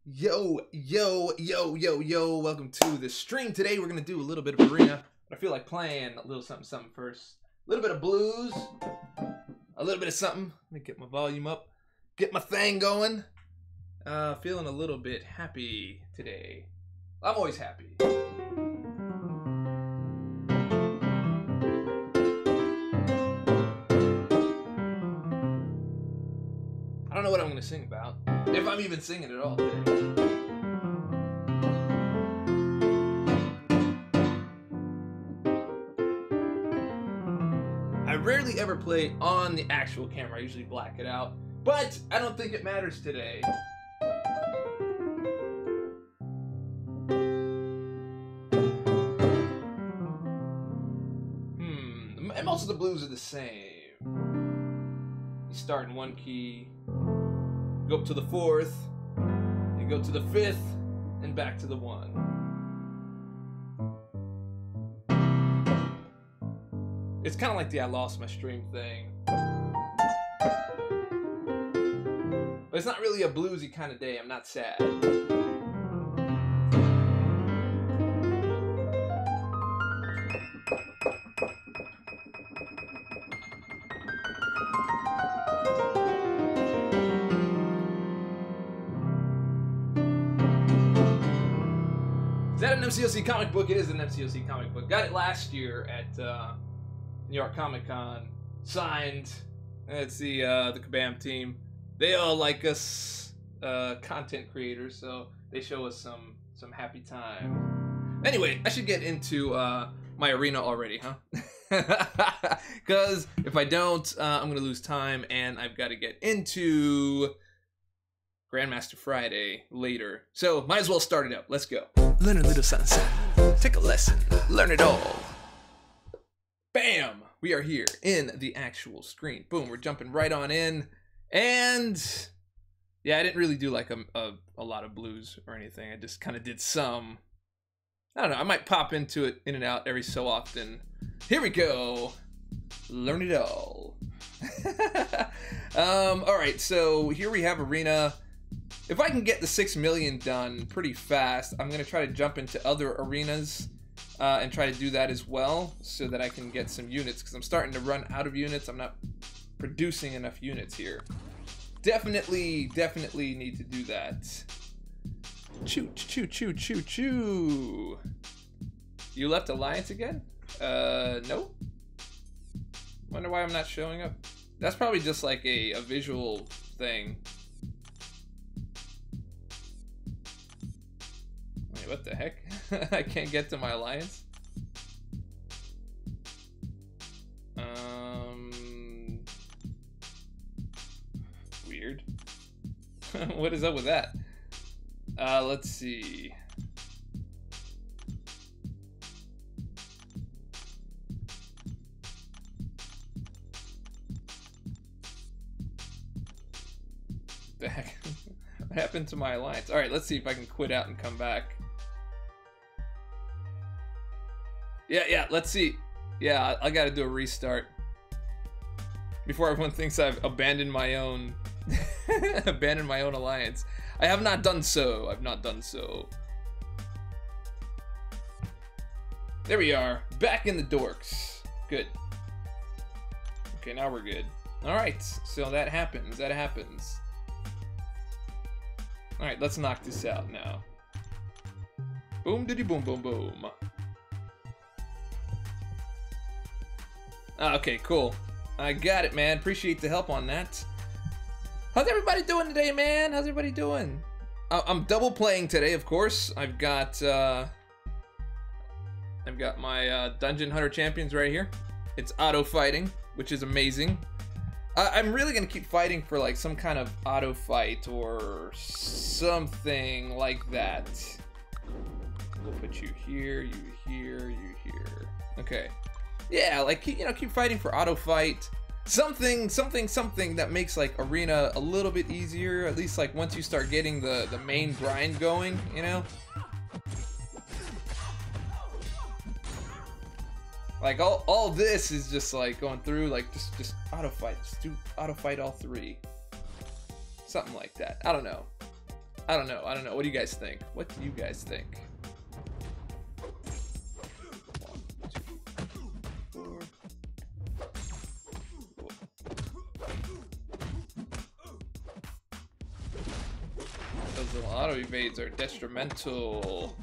Yo, welcome to the stream. Today we're gonna do a little bit of arena, but I feel like playing a little something first. A little bit of blues, a little bit of something. Let me get my volume up, get my thing going. Feeling a little bit happy today. I'm always happy. I don't know what I'm gonna sing about, if I'm even singing at all today. I rarely ever play on the actual camera. I usually black it out, but I don't think it matters today. And most of the blues are the same. You start in one key, go up to the fourth, you go to the fifth, and back to the one. It's kind of like the I lost my stream thing. But it's not really a bluesy kind of day. I'm not sad. Is that an MCOC comic book? It is an MCOC comic book. Got it last year at New York Comic Con. Signed. It's the Kabam team. They all like us content creators, so they show us some happy time. Anyway, I should get into my arena already, huh? Because if I don't, I'm gonna lose time, and I've got to get into Grandmaster Friday later. So might as well start it up. Let's go. Learn a little something. Take a lesson. Learn it all. Bam! We are here in the actual screen. Boom, we're jumping right on in. And yeah, I didn't really do like a lot of blues or anything. I just kind of did some. I don't know, I might pop into it in and out every so often. Here we go. Learn it all. Alright, so here we have arena. If I can get the 6 million done pretty fast, I'm going to try to jump into other arenas and try to do that as well so that I can get some units, because I'm starting to run out of units. I'm not producing enough units here. Definitely need to do that. Choo. You left Alliance again? No. Wonder why I'm not showing up. That's probably just like a visual thing. Wait, what the heck? I can't get to my Alliance? Weird. What is up with that? Let's see. The heck? What happened to my Alliance? Alright, let's see if I can quit out and come back. Yeah, let's see. Yeah, I gotta do a restart before everyone thinks I've abandoned my own abandoned my own Alliance. I have not done so. I've not done so. There we are, back in the dorks. Good. Okay, now we're good. Alright, so that happens. Alright, let's knock this out now. Boom diddy boom boom boom. Okay, cool. I got it, man. Appreciate the help on that. How's everybody doing today, man? How's everybody doing? I'm double playing today, of course. I've got my Dungeon Hunter Champions right here. It's auto fighting, which is amazing. I'm really gonna keep fighting for like some kind of auto fight or something like that. We'll put you here, you here, you here. Okay. Yeah, like keep fighting for auto fight. Something that makes like arena a little bit easier, at least like once you start getting the main grind going, you know? Like all this is just like going through like just auto fight. Just do auto fight all three. Something like that. I don't know. I don't know. I don't know. What do you guys think? What do you guys think? 1, 2, 4. Those little auto evades are detrimental.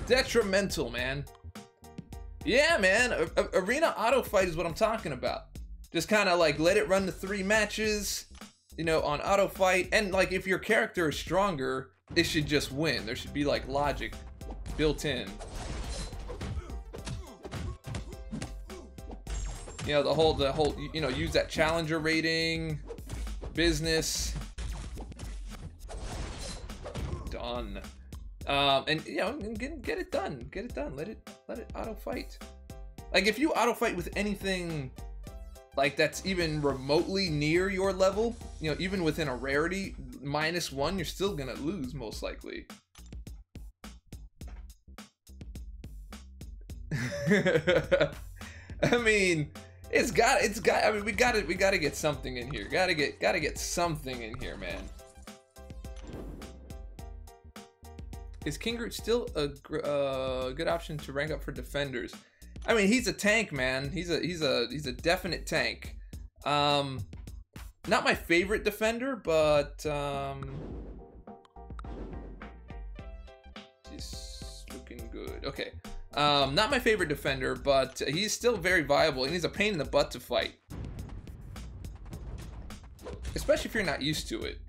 Detrimental, man. Yeah, man. Arena auto fight is what I'm talking about. Just kind of like let it run the 3 matches, you know, on auto fight. And like if your character is stronger, it should just win. There should be like logic built in. You know, the whole, you know, use that challenger rating business. Done. And you know, get it done. Get it done. Let it auto fight. Like if you auto fight with anything like that's even remotely near your level, you know, even within a rarity -1, you're still gonna lose most likely. I mean, it's got. I mean, we gotta get something in here. Gotta get something in here, man. Is King Groot still a good option to rank up for defenders? I mean, he's a tank, man. He's a definite tank. Not my favorite defender, but he's looking good. Okay. Not my favorite defender, but he's still very viable, and he's a pain in the butt to fight. Especially if you're not used to it.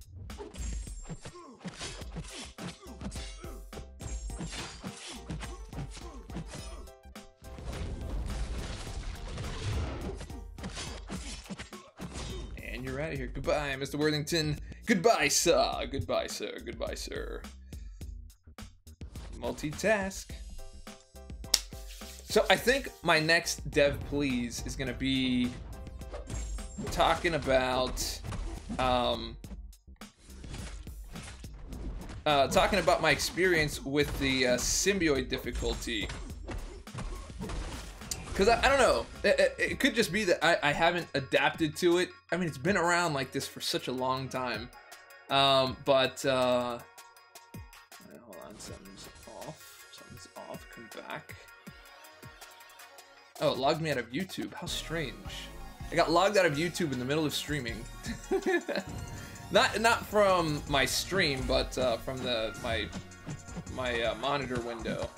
And you're out of here. Goodbye, Mr. Worthington. Goodbye, sir. Goodbye, sir. Goodbye, sir. Multitask. So I think my next dev please is gonna be talking about my experience with the symbiote difficulty, because I don't know, it could just be that I haven't adapted to it. I mean, it's been around like this for such a long time, but hold on, something's off, come back. Oh, it logged me out of YouTube. How strange. I got logged out of YouTube in the middle of streaming. not from my stream, but from my monitor window.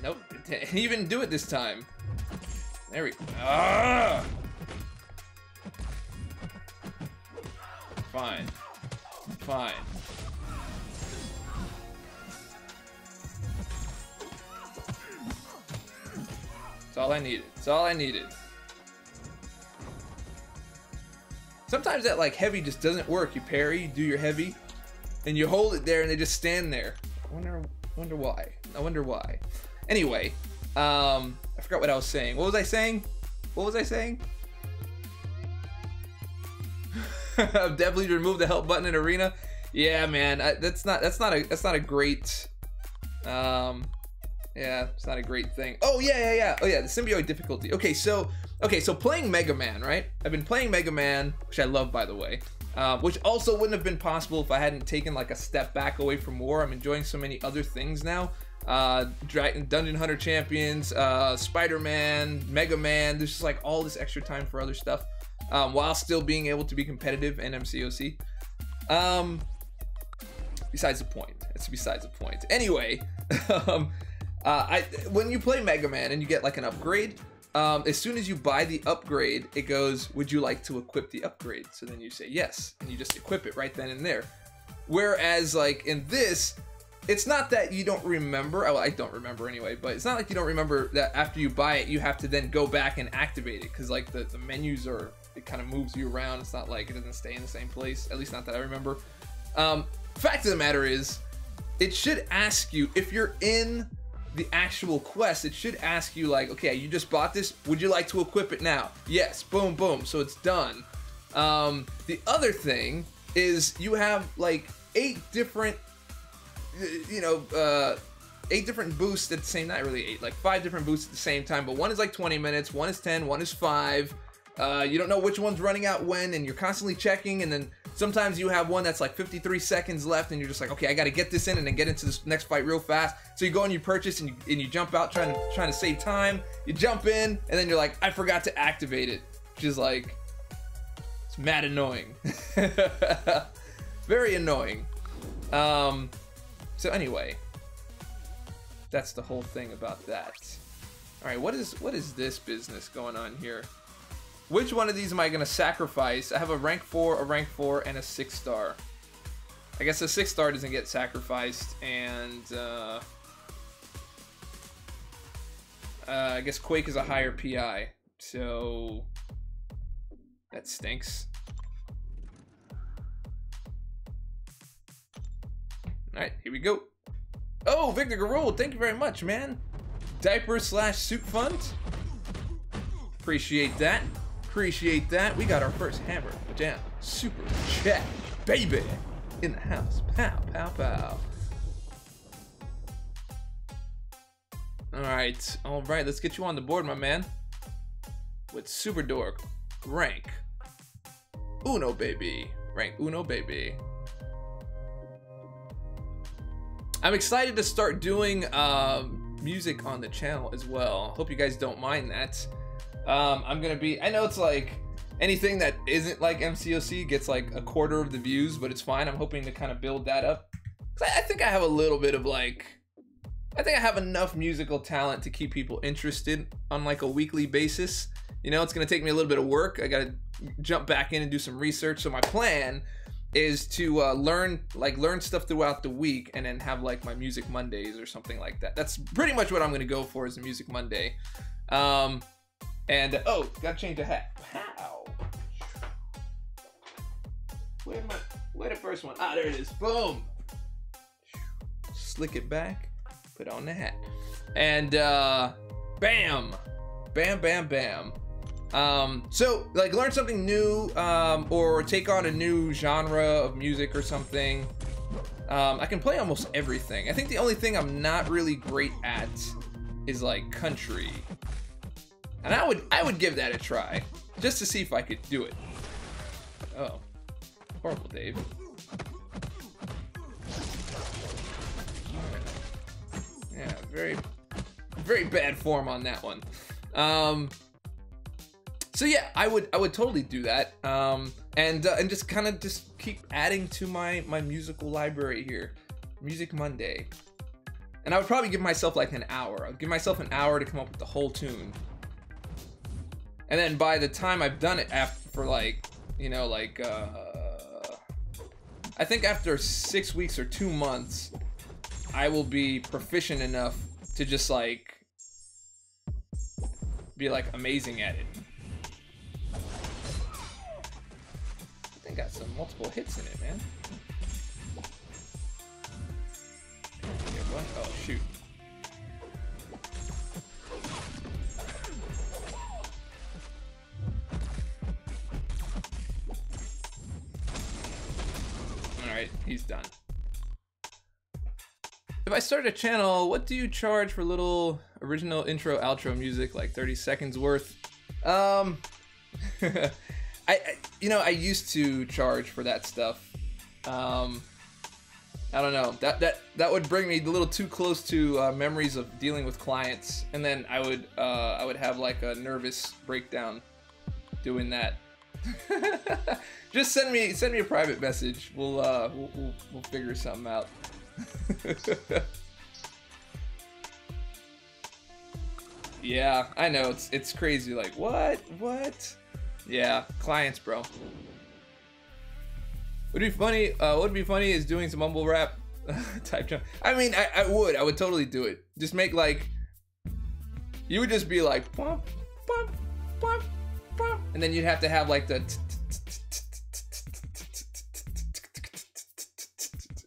Nope. It didn't even do it this time. There we go. Fine. Fine. That's all I needed. That's all I needed. Sometimes that like heavy just doesn't work. You parry, you do your heavy, and you hold it there and they just stand there. I wonder why. I wonder why. Anyway, I forgot what I was saying. What was I saying? What was I saying? Definitely remove the help button in Arena. Yeah, man, that's not a great yeah, it's not a great thing. Oh yeah. Oh yeah, the symbiote difficulty. Okay, so playing Mega Man, right? I've been playing Mega Man, which I love, by the way, which also wouldn't have been possible if I hadn't taken like a step back away from war. I'm enjoying so many other things now. Dungeon Hunter Champions, Spider-Man, Mega Man. There's just like all this extra time for other stuff. While still being able to be competitive in MCOC. Besides the point. It's besides the point. Anyway, when you play Mega Man and you get like an upgrade, as soon as you buy the upgrade, it goes, would you like to equip the upgrade? So then you say yes, and you just equip it right then and there. Whereas like in this, it's not that you don't remember. Well, I don't remember anyway, but it's not like you don't remember that after you buy it, you have to then go back and activate it, because like the menus are, it kind of moves you around. It's not like it doesn't stay in the same place, at least not that I remember. Fact of the matter is, it should ask you, if you're in the actual quest, it should ask you like, okay, you just bought this, would you like to equip it now? Yes, boom, boom, so it's done. The other thing is you have like 8 different 8 different boosts at the same, not really 8, like 5 different boosts at the same time, but one is like 20 minutes, one is 10, one is 5. You don't know which one's running out when, and you're constantly checking, and then sometimes you have one that's like 53 seconds left, and you're just like, okay, I gotta get this in and then get into this next fight real fast. So you go and you purchase, and you jump out trying to save time. You jump in, and then you're like, I forgot to activate it, which is like, it's mad annoying. Very annoying. So anyway, that's the whole thing about that. All right, what is this business going on here? Which one of these am I gonna sacrifice? I have a rank 4, and a 6-star. I guess a 6-star doesn't get sacrificed, and I guess Quake is a higher PI, so that stinks. Alright, here we go. Oh, Victor Garul, thank you very much, man. Diaper/suit fund. Appreciate that. Appreciate that. We got our first hammer jam super chat, baby, in the house. Pow, pow, pow. Alright, let's get you on the board, my man. With Super Dork, rank Uno, baby. Rank Uno, baby. I'm excited to start doing music on the channel as well. Hope you guys don't mind that. I'm gonna be, I know it's like anything that isn't like MCOC gets like 1/4 of the views, but it's fine. I'm hoping to kind of build that up. I think I have a little bit of like, I think I have enough musical talent to keep people interested on like a weekly basis. You know, it's gonna take me a little bit of work. I gotta jump back in and do some research. So my plan is to learn stuff throughout the week, and then have like my Music Mondays or something like that. That's pretty much what I'm gonna go for, is a Music Monday. And oh, gotta change the hat. How? Where the first one? Ah, there it is. Boom. Slick it back. Put on the hat. And bam, bam, bam, bam. So like learn something new, or take on a new genre of music or something. I can play almost everything. I think the only thing I'm not really great at is like country. And I would give that a try, just to see if I could do it. Oh, horrible, Dave. Yeah, very bad form on that one. So yeah, I would totally do that. And just kind of just keep adding to my musical library here. Music Monday. And I would probably give myself like an hour. I'd give myself an hour to come up with the whole tune. And then by the time I've done it, for like, you know, like, I think after 6 weeks or 2 months, I will be proficient enough to just like, be like amazing at it. I think got some multiple hits in it, man. Oh, shoot. Alright, he's done. If I start a channel, what do you charge for little original intro, outro music, like 30 seconds worth? You know, I used to charge for that stuff. I don't know. That would bring me a little too close to memories of dealing with clients, and then I would have like a nervous breakdown doing that. Just send me a private message. We'll figure something out. Yeah, I know, it's crazy. Like what? Yeah, clients, bro. Would be funny. What would be funny is doing some mumble rap type jump. I mean, I would totally do it. Just make like, you would just be like, bump, bump, bump, bump, and then you'd have to have like the,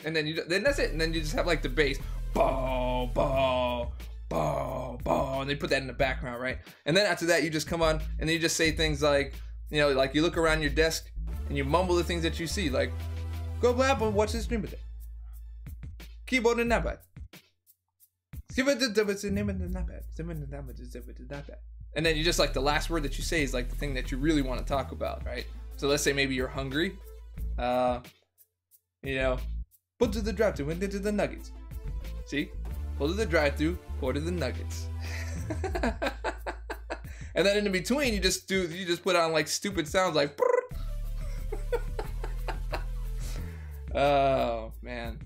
and then that's it. And then you just have like the bass, bow, bow, bow, bow, and they put that in the background, right? And then after that, you just come on, and then you just say things like, you know, like you look around your desk and you mumble the things that you see, like, go blab and watch this stream with it. Keyboard and that bad. And then you just like the last word that you say is like the thing that you really want to talk about, right? So let's say maybe you're hungry. You know, pull to the drive-thru and into the nuggets. See? Pull to the drive-thru, order the nuggets. And then in between you just put on like stupid sounds like oh man.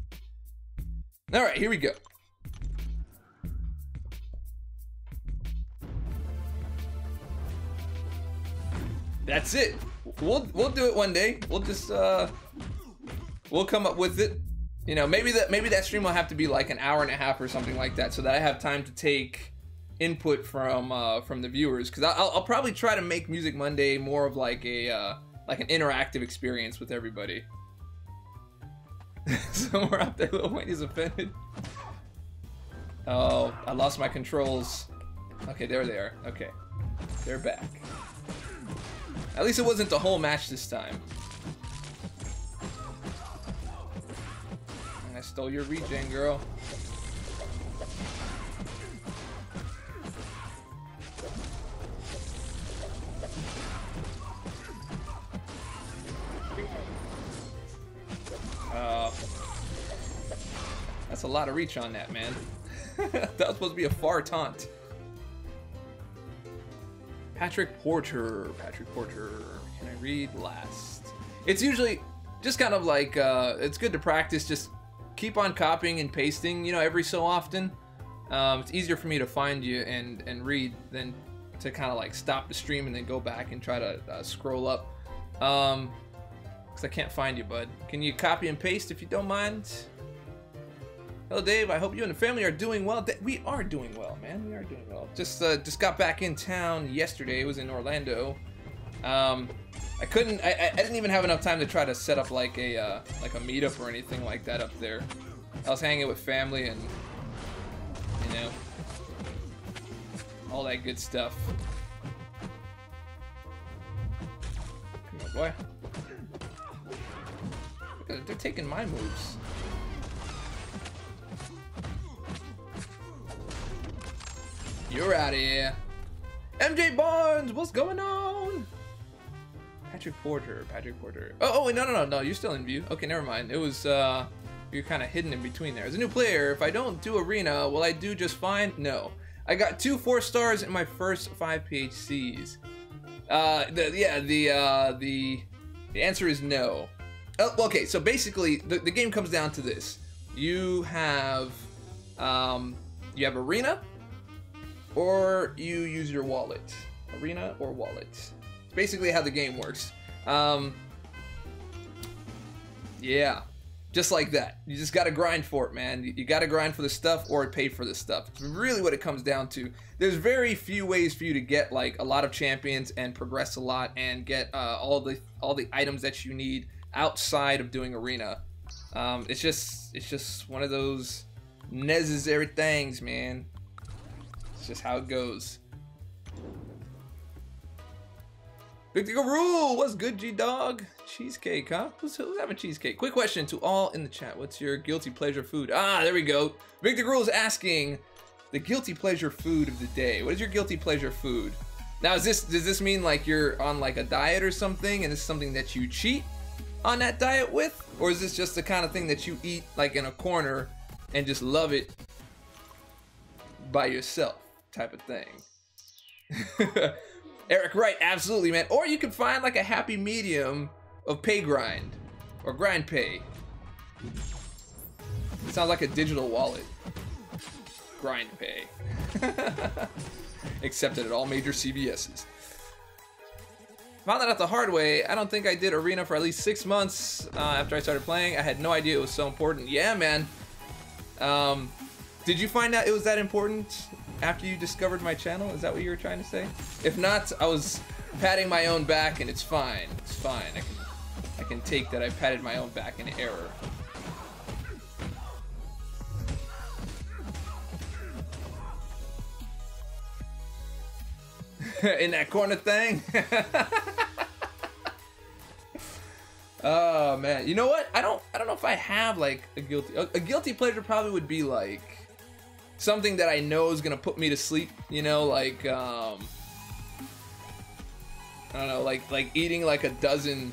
All right, here we go. That's it. We'll do it one day. We'll just we'll come up with it. You know, maybe that stream will have to be like an hour and a half or something like that, so that I have time to take input from the viewers. Because I'll probably try to make Music Monday more of like a like an interactive experience with everybody. Somewhere out there, Lil Wayne is offended. Oh, I lost my controls. Okay, there they are. Okay, they're back. At least it wasn't the whole match this time. And I stole your regen, girl. That's a lot of reach on that, man. That was supposed to be a far taunt. Patrick Porter. Can I read last? It's usually just kind of like, it's good to practice. Just keep on copying and pasting, you know, every so often. It's easier for me to find you and read than to kind of like stop the stream and then go back and try to scroll up. Because I can't find you, bud. Can you copy and paste if you don't mind? Hello, Dave. I hope you and the family are doing well. We are doing well, man. We are doing well. Just got back in town yesterday. It was in Orlando. I didn't even have enough time to try to set up like a meetup or anything like that up there. I was hanging with family and, you know, all that good stuff. Come on, boy. They're taking my moves. You're out of here. MJ Barnes, what's going on? Patrick Porter. Oh, wait, no, you're still in view. Okay, never mind. It was, you're kind of hidden in between there. As a new player, if I don't do arena, will I do just fine? No. I got 2 4 stars in my first 5 PHCs. The answer is no. Okay, so basically, the game comes down to this. You have arena, or you use your wallet. Arena or wallet. It's basically how the game works. Yeah, just like that. You just gotta grind for it, man. You gotta grind for the stuff or pay for the stuff. It's really what it comes down to. There's very few ways for you to get like a lot of champions and progress a lot and get all the items that you need outside of doing arena. It's just one of those necessary things, man. It's just how it goes. Victor Rule, what's good, G-Dog? Cheesecake, huh? Who's having cheesecake? Quick question to all in the chat. What's your guilty pleasure food? Ah, there we go. Victor Rule is asking the guilty pleasure food of the day. What is your guilty pleasure food? Now, does this mean like you're on like a diet or something and it's something that you cheat on that diet with? Or is this just the kind of thing that you eat like in a corner and just love it by yourself type of thing? Eric, right, absolutely, man. Or you can find like a happy medium of pay grind or grind pay. It sounds like a digital wallet. Grind pay. Accepted at all major CVS's. Found that out the hard way. I don't think I did arena for at least 6 months after I started playing. I had no idea it was so important. Yeah, man. Did you find out it was that important after you discovered my channel? Is that what you were trying to say? If not, I was patting my own back and it's fine. It's fine. I can take that I patted my own back in error. In that corner thing? Oh man, you know what? I don't know if I have like a guilty pleasure. Probably would be like something that I know is gonna put me to sleep, you know, like I don't know, like eating like a dozen,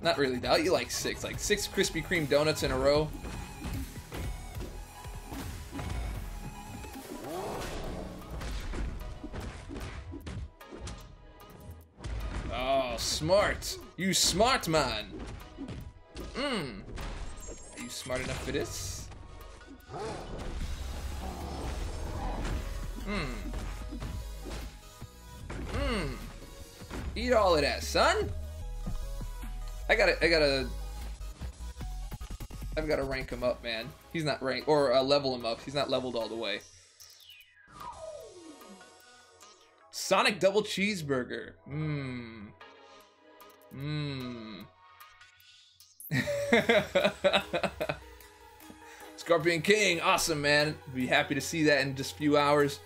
not really, I'll eat like six Krispy Kreme donuts in a row. Oh, smart. You smart man. Are you smart enough for this? Eat all of that, son. I've gotta rank him up, man. He's not ranked, or level him up. He's not leveled all the way. Sonic double cheeseburger. Scorpion King, awesome, man. Be happy to see that in just a few hours.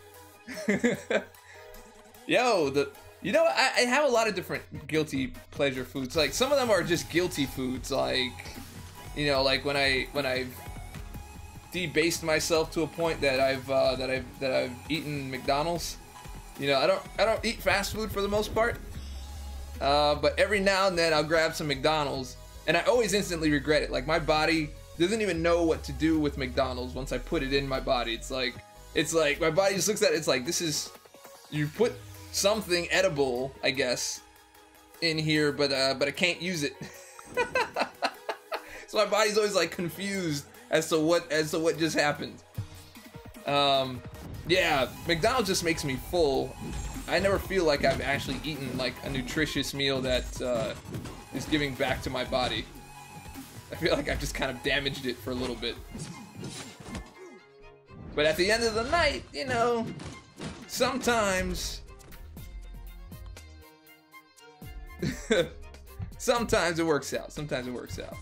Yo, you know, I have a lot of different guilty pleasure foods. Like some of them are just guilty foods. Like, you know, like when I've debased myself to a point that I've eaten McDonald's. You know, I don't eat fast food for the most part. But every now and then I'll grab some McDonald's, and I always instantly regret it. Like my body doesn't even know what to do with McDonald's once I put it in my body. It's like my body just looks at it. It's like, this is, you put something edible, I guess, in here, but I can't use it. So my body's always like confused as to what just happened. Yeah, McDonald's just makes me full. I never feel like I've actually eaten like a nutritious meal that is giving back to my body. I feel like I've just kind of damaged it for a little bit. But at the end of the night, you know, sometimes sometimes it works out. Sometimes it works out.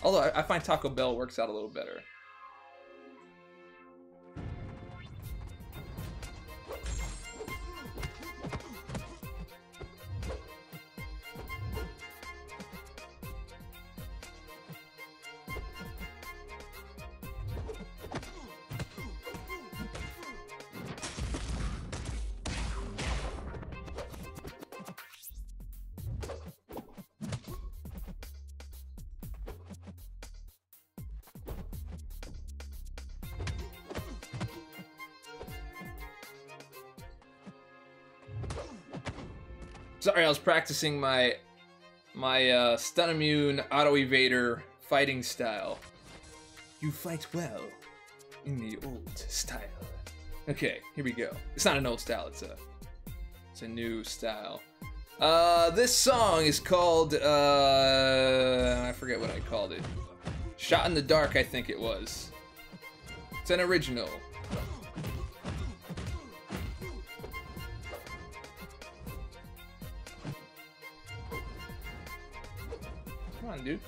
Although I find Taco Bell works out a little better. Sorry, I was practicing my stun immune auto evader fighting style. You fight well in the old style. Okay, here we go. It's not an old style. It's a new style. This song is called I forget what I called it. Shot in the Dark, I think it was. It's an original. Come on, dude.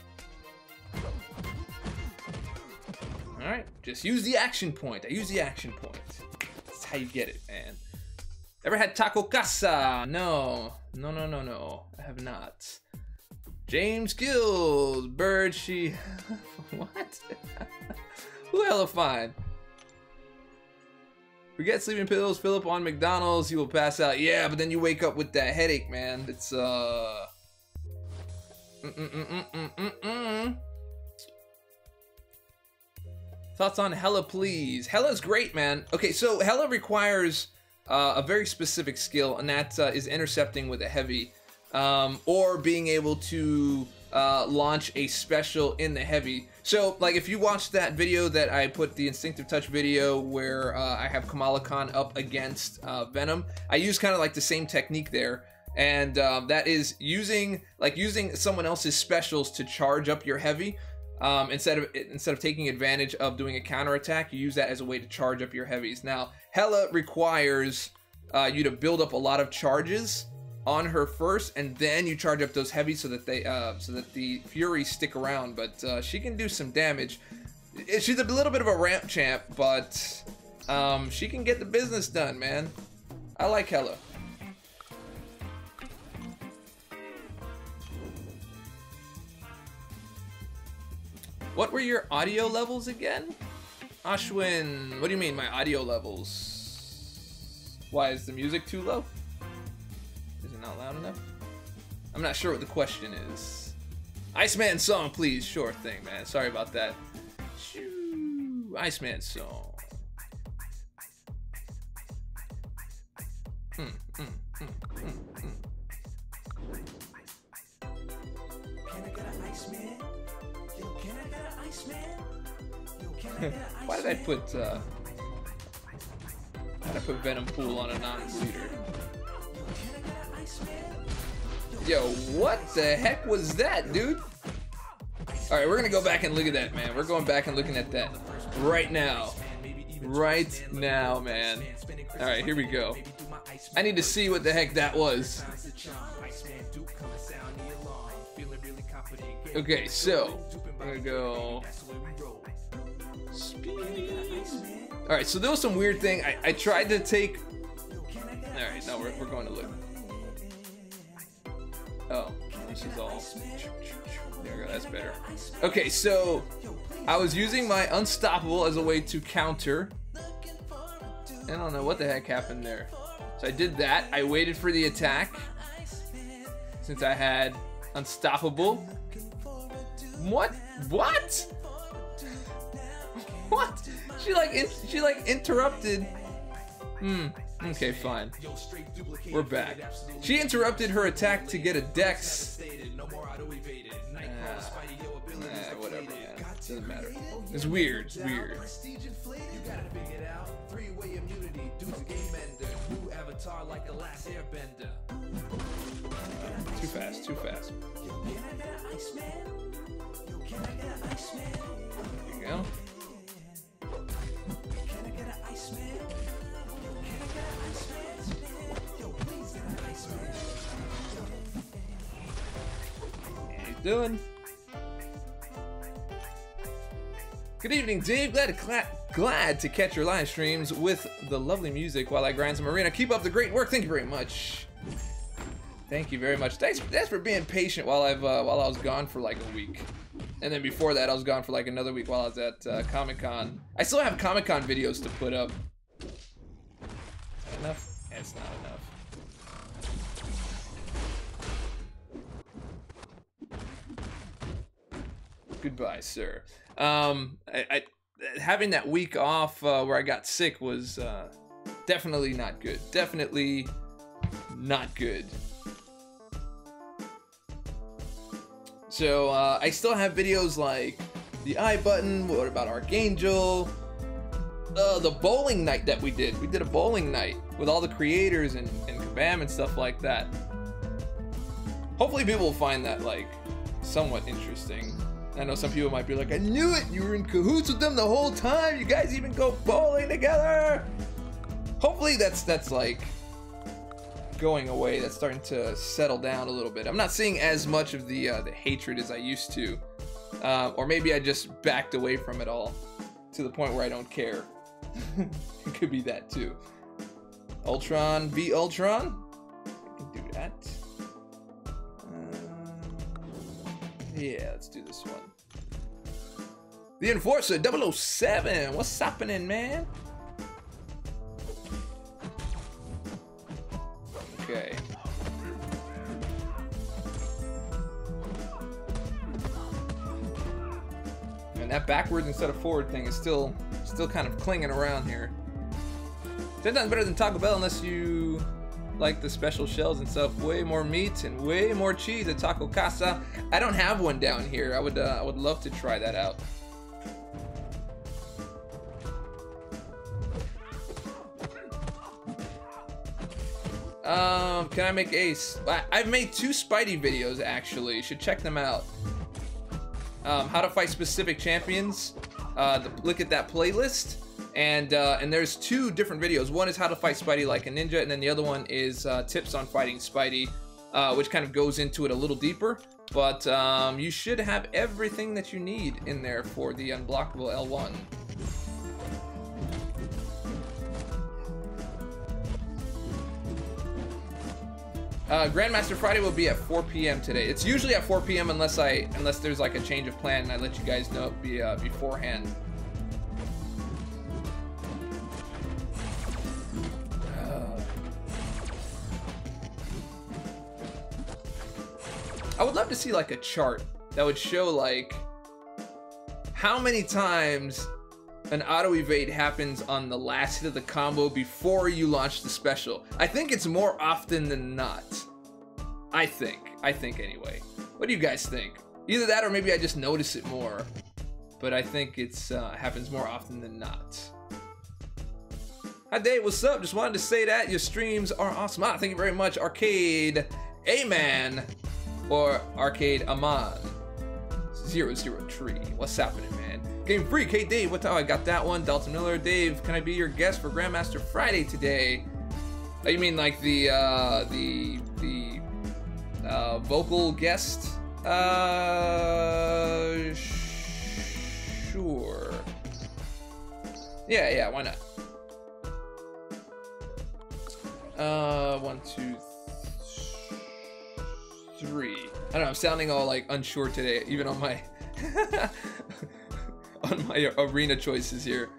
Alright, just use the action point. I use the action point. That's how you get it, man. Ever had taco casa? No. No. I have not. James Gills. Bird, she... What? Who hella fine? Forget sleeping pills, fill up on McDonald's, you will pass out. Yeah, but then you wake up with that headache, man. It's, Thoughts on Hella, please. Hella's great, man. Okay, so Hella requires a very specific skill, and that is intercepting with a heavy, or being able to launch a special in the heavy. So, like, if you watched that video that I put, the Instinctive Touch video, where I have Kamala Khan up against Venom, I use kind of like the same technique there. And that is using someone else's specials to charge up your heavy. Instead of taking advantage of doing a counterattack, you use that as a way to charge up your heavies. Now, Hella requires you to build up a lot of charges on her first, and then you charge up those heavies so that the Furies stick around. But she can do some damage. She's a little bit of a ramp champ, but she can get the business done, man. I like Hella. What were your audio levels again? Ashwin, what do you mean my audio levels? Why is the music too low? Is it not loud enough? I'm not sure what the question is. Iceman song, please. Sure thing, man. Sorry about that. Shoo, Iceman song. Can I get an Iceman? Yo, can I get an Iceman? Yo, can I get an Iceman? Why did I put Venom Pool on a non-leader? Yo, what the heck was that, dude? Alright, we're gonna go back and look at that, man. We're going back and looking at that right now. Right now, man. Alright, here we go. I need to see what the heck that was. Okay, so I'm gonna go speed. Alright, so there was some weird thing. I tried to take. Alright, no, we're going to look. Oh, this is all. There we go, that's better. Okay, so I was using my Unstoppable as a way to counter. I don't know what the heck happened there. So I did that. I waited for the attack since I had Unstoppable. What? What? What? She like interrupted. Okay, fine. We're back. She interrupted her attack to get a dex. Whatever, man. Doesn't matter. It's weird. It's weird. Too fast. Too fast. There you go. Doing. Good evening, Dave. Glad to catch your live streams with the lovely music while I grind some arena. Keep up the great work. Thank you very much. Thank you very much. Thanks for being patient while I was gone for like a week, and then before that I was gone for like another week while I was at Comic-Con. I still have Comic-Con videos to put up. Is that enough? Yeah, it's not enough. Goodbye, sir. Having that week off where I got sick was definitely not good. Definitely not good. So I still have videos like the I button. What about Archangel? The bowling night that we did. We did a bowling night with all the creators and Kabam and stuff like that. Hopefully people will find that like somewhat interesting. I know some people might be like, I knew it! You were in cahoots with them the whole time! You guys even go bowling together! Hopefully that's like going away. That's starting to settle down a little bit. I'm not seeing as much of the hatred as I used to. Or maybe I just backed away from it all to the point where I don't care. It could be that too. Ultron v Ultron? I can do that. Yeah, let's do this one. The Enforcer 007. What's happening, man? Okay. And that backwards instead of forward thing is still kind of clinging around here. There's nothing better than Taco Bell unless you like the special shells and stuff. Way more meat and way more cheese at Taco Casa. I don't have one down here. I would love to try that out. Can I make Ace? I've made 2 Spidey videos actually. You should check them out. How to fight specific champions. Look at that playlist. And there's 2 different videos. One is how to fight Spidey like a ninja, and then the other one is tips on fighting Spidey, which kind of goes into it a little deeper. But you should have everything that you need in there for the unblockable L1. Grandmaster Friday will be at 4 p.m. today. It's usually at 4 p.m. unless there's like a change of plan and I let you guys know beforehand. I would love to see like a chart that would show like how many times an auto evade happens on the last hit of the combo before you launch the special. I think it's more often than not. I think anyway. What do you guys think? Either that or maybe I just notice it more. But I think it's happens more often than not. Hi Dave, what's up? Just wanted to say that your streams are awesome. Ah, thank you very much, Arcade Aman or Arcade Aman 003. What's happening, man? Game Freak, hey Dave, what time? Oh, I got that one. Dalton Miller, Dave, can I be your guest for Grandmaster Friday today? Oh, you mean like the vocal guest? Sure. Yeah, why not? 1, 2, 3. I don't know, I'm sounding all like unsure today, even on my on my arena choices here.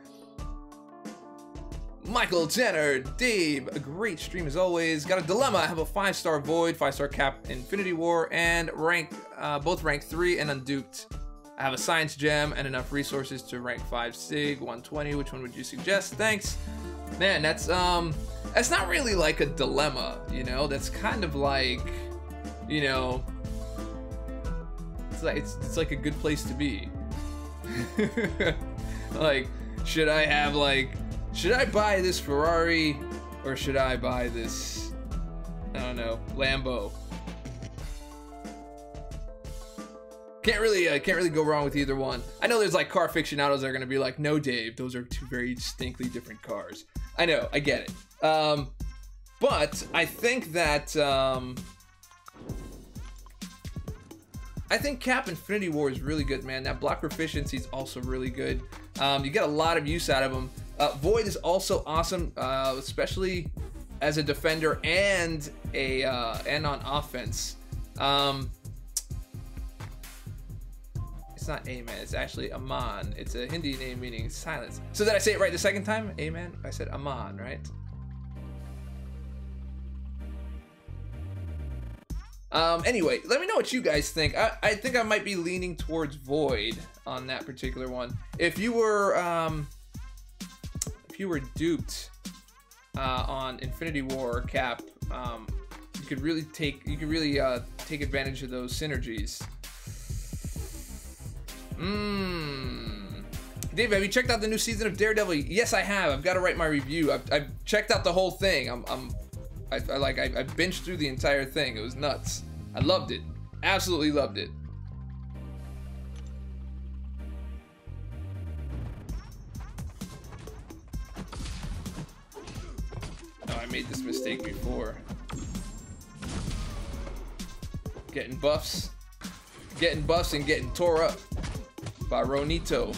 Michael Tanner, Dave, a great stream as always. Got a dilemma. I have a 5-star Void, 5-star Cap Infinity War, and both rank 3 and unduped. I have a Science Gem and enough resources to rank 5 Sig 120. Which one would you suggest? Thanks. Man, that's not really like a dilemma, you know? That's kind of like, you know, it's like a good place to be. Like, should I buy this Ferrari or should I buy this, I don't know, Lambo? Can't really go wrong with either one. I know there's like car aficionados that are gonna be like, no Dave, those are two very distinctly different cars. I know, I get it. But I think that I think Cap Infinity War is really good, man. That block proficiency is also really good. You get a lot of use out of them. Void is also awesome, especially as a defender and on offense. It's not Aman, it's actually Aman. It's a Hindi name meaning silence. So did I say it right the second time? Aman? I said Aman, right? Anyway, let me know what you guys think. I think I might be leaning towards Void on that particular one. If you were duped on Infinity War or Cap, you could really take advantage of those synergies. Dave, have you checked out the new season of Daredevil? Yes, I have. I've got to write my review. I've checked out the whole thing. I binged through the entire thing. It was nuts. I loved it. Absolutely loved it. Oh, I made this mistake before. Getting buffs and getting tore up by Ronito.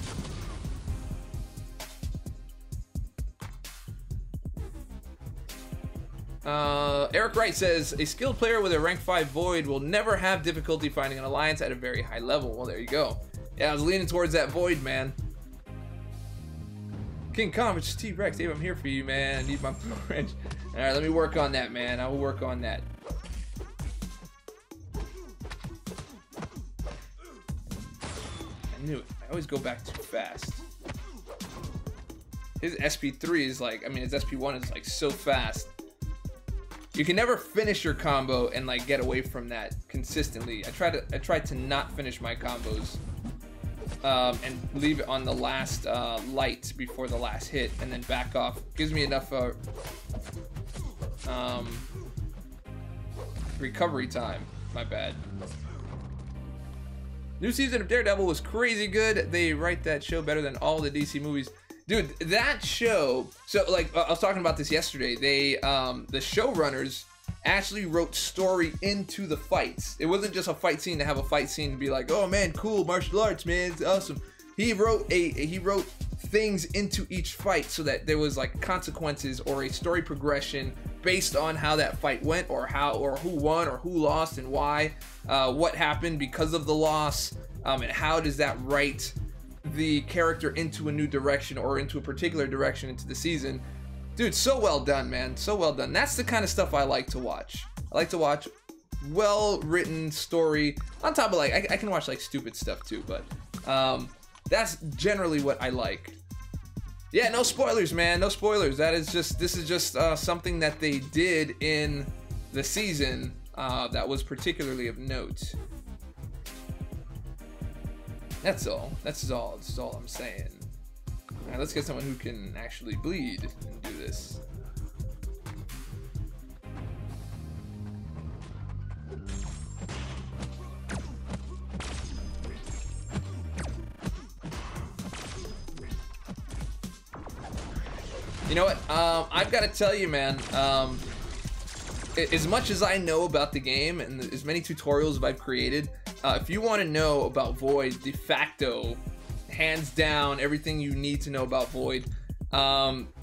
Eric Wright says, a skilled player with a rank 5 Void will never have difficulty finding an alliance at a very high level. Well, there you go. Yeah, I was leaning towards that Void, man. King Kong, which is T-Rex. Dave, I'm here for you, man. I need my wrench. Alright, let me work on that, man. I will work on that. I knew it. I always go back too fast. His SP3 is like, I mean, his SP1 is like so fast. You can never finish your combo and like get away from that consistently. I try to not finish my combos and leave it on the last light before the last hit, and then back off. Gives me enough recovery time. My bad. New season of Daredevil was crazy good. They write that show better than all the DC movies. Dude, that show, so like I was talking about this yesterday, they the showrunners actually wrote story into the fights. It wasn't just a fight scene to have a fight scene and be like, oh man, cool, martial arts, man, it's awesome. He wrote things into each fight so that there was like consequences or a story progression based on how that fight went, or who won or who lost and why, what happened because of the loss, and how does that write the character into a new direction or into a particular direction into the season. Dude, so well done, man. So well done. That's the kind of stuff I like to watch. I like to watch well-written story. On top of like, I can watch like stupid stuff too, but that's generally what I like. Yeah, no spoilers, man. No spoilers. This is just something that they did in the season that was particularly of note. That's all. That's all I'm saying. All right, let's get someone who can actually bleed and do this. You know what? I've got to tell you, man. As much as I know about the game and as many tutorials as I've created, if you want to know about Void, de facto, hands down, everything you need to know about Void,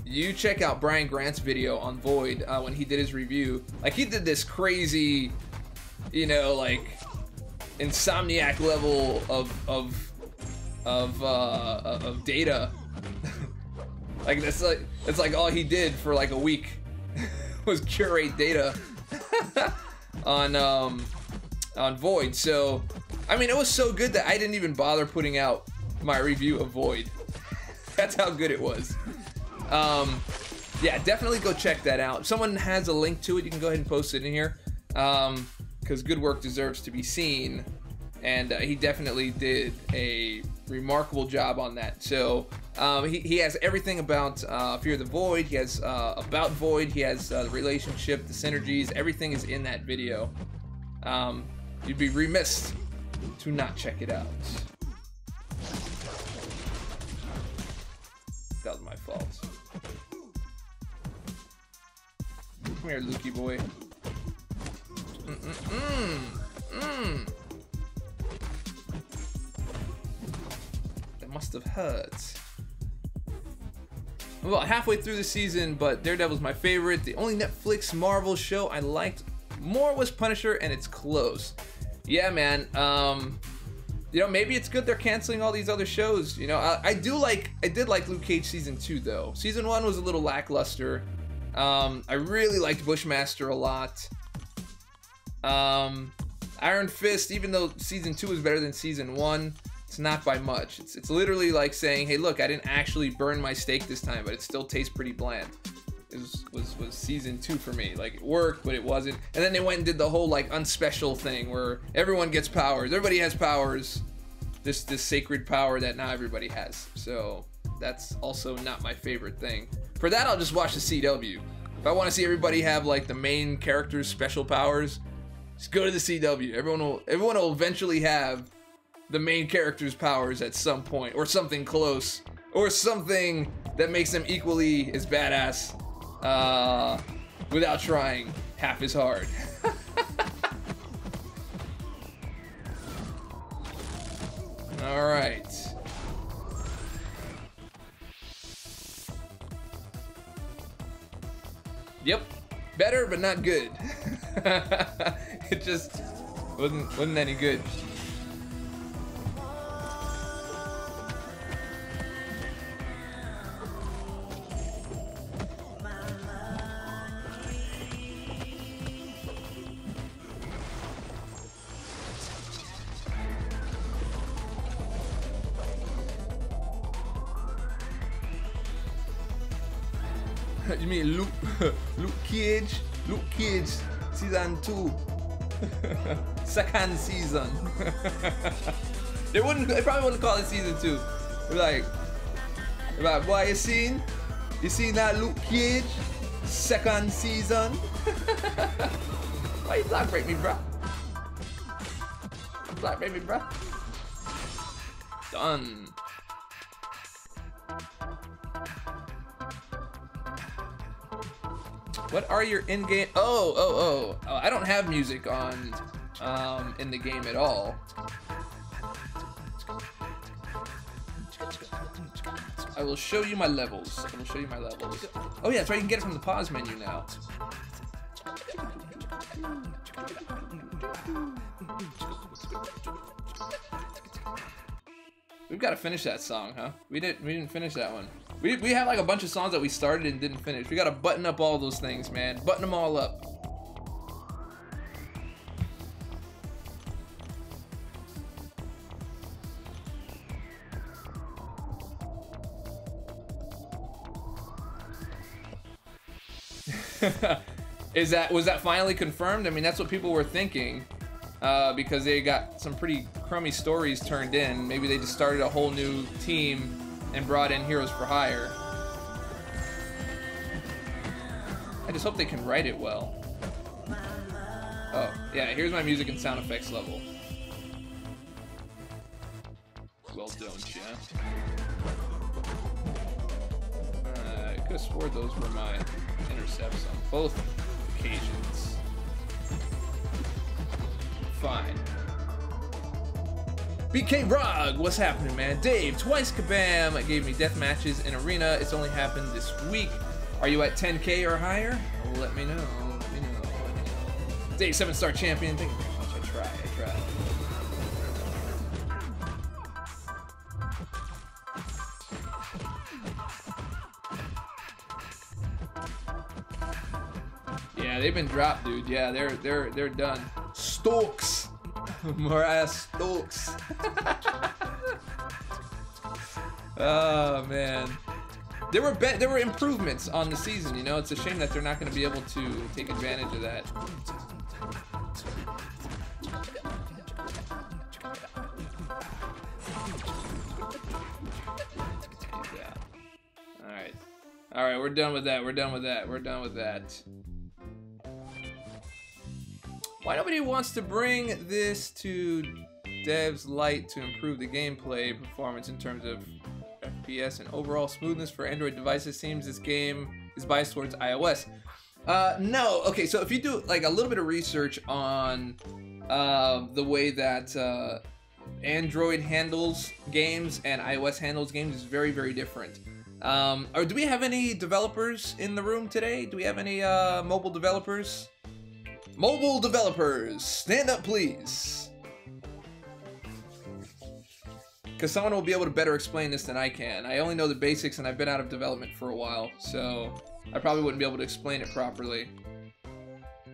you check out Brian Grant's video on Void when he did his review. Like, he did this crazy, you know, like Insomniac level of data. Like that's like all he did for like a week was curate data on Void. So I mean, it was so good that I didn't even bother putting out my review of Void. That's how good it was. Yeah, definitely go check that out. If someone has a link to it, you can go ahead and post it in here, because good work deserves to be seen, and he definitely did a remarkable job on that. So he has everything about Fear the Void. He has about Void. He has the relationship, the synergies. Everything is in that video. You'd be remiss to not check it out. That was my fault. Come here, Lukey boy. That must have hurt. I'm about halfway through the season, but Daredevil's my favorite. The only Netflix Marvel show I liked more was Punisher, and it's close. Yeah, man. You know, maybe it's good they're canceling all these other shows. You know, I did like Luke Cage season 2 though. Season 1 was a little lackluster. I really liked Bushmaster a lot. Iron Fist, even though season 2 is better than season 1, it's not by much. It's literally like saying, hey, look, I didn't actually burn my steak this time, but it still tastes pretty bland. It was season 2 for me. Like, it worked, but it wasn't. And then they went and did the whole like unspecial thing where everyone gets powers. Everybody has powers. This sacred power that not everybody has. So that's also not my favorite thing. For that, I'll just watch the CW. If I want to see everybody have like the main character's special powers, just go to the CW. Everyone will eventually have the main character's powers at some point, or something close, or something that makes them equally as badass without trying half as hard. All right. Yep, better but not good. It just wasn't any good. You mean Luke Cage season 2, second season. They probably wouldn't call it season 2. They're like, boy, you seen that Luke Cage second season? Why you black break me, bro? Black break me, bro. Done. What are your in-game? Oh! I don't have music on in the game at all. I will show you my levels. Oh yeah, that's right. You can get it from the pause menu now. We've got to finish that song, huh? We didn't finish that one. We have like a bunch of songs that we started and didn't finish. We gotta button up all those things, man. Button them all up. Was that finally confirmed? I mean, that's what people were thinking, because they got some pretty crummy stories turned in. Maybe they just started a whole new team and brought in Heroes for Hire. I just hope they can write it well. Oh, yeah, here's my music and sound effects level. Well done, chat. I could have swore those were my intercepts on both occasions. Fine. BK Rog, what's happening, man? Dave, twice Kabam gave me death matches in Arena. It's only happened this week. Are you at 10K or higher? Let me know. Let me know. Dave, 7-star champion. Thank you very much. I tried. Yeah, they've been dropped, dude. Yeah, they're done. Stokes. Mariah Stokes. Oh man, there were improvements on the season. You know, it's a shame that they're not going to be able to take advantage of that. All right, we're done with that. We're done with that. Why nobody wants to bring this to Dev's Lite to improve the gameplay performance in terms of FPS and overall smoothness for Android devices? Seems this game is biased towards iOS. No. Okay, so if you do like a little bit of research on the way that Android handles games and iOS handles games, is very, very different. Or do we have any developers in the room today? Do we have any mobile developers? Mobile developers, stand up, please. Because someone will be able to better explain this than I can. I only know the basics, and I've been out of development for a while, so I probably wouldn't be able to explain it properly.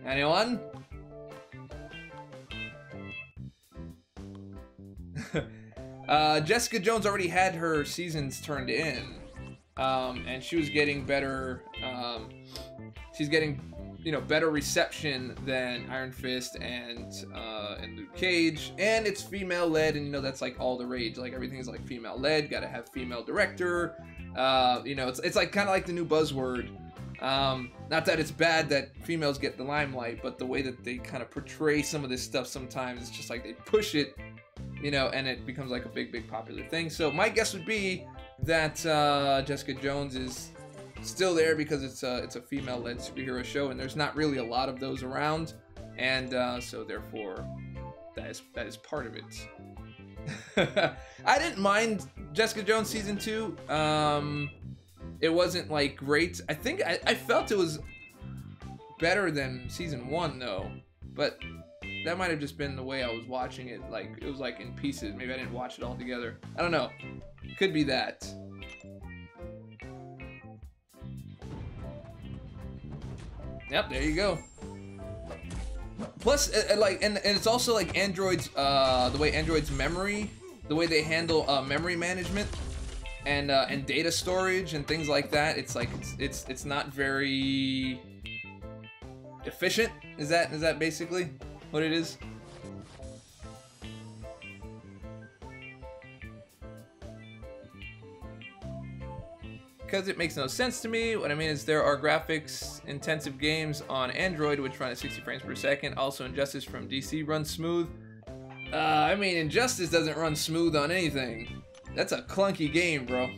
Anyone? Jessica Jones already had her seasons turned in, and she was getting better. She's getting, you know, better reception than Iron Fist and Luke Cage, and it's female led, and you know that's like all the rage. Like everything is like female led. Got to have female director. You know, it's like kind of like the new buzzword. Not that it's bad that females get the limelight, but the way that they kind of portray some of this stuff sometimes, it's just like they push it, you know, and it becomes like a big popular thing. So my guess would be that Jessica Jones is still there because it's a female-led superhero show, and there's not really a lot of those around, and so therefore that is part of it. I didn't mind Jessica Jones season 2. It wasn't like great. I think I felt it was better than season 1 though, but that might have just been the way I was watching it. Like it was like in pieces. Maybe I didn't watch it all together. I don't know. Could be that. Yep, there you go. Plus, like, and it's also like Android's, the way Android's memory, the way they handle memory management and data storage and things like that. It's like it's not very efficient. Is that basically what it is? Because it makes no sense to me. What I mean is there are graphics intensive games on Android which run at 60 frames per second. Also, Injustice from DC runs smooth. I mean, Injustice doesn't run smooth on anything. That's a clunky game, bro.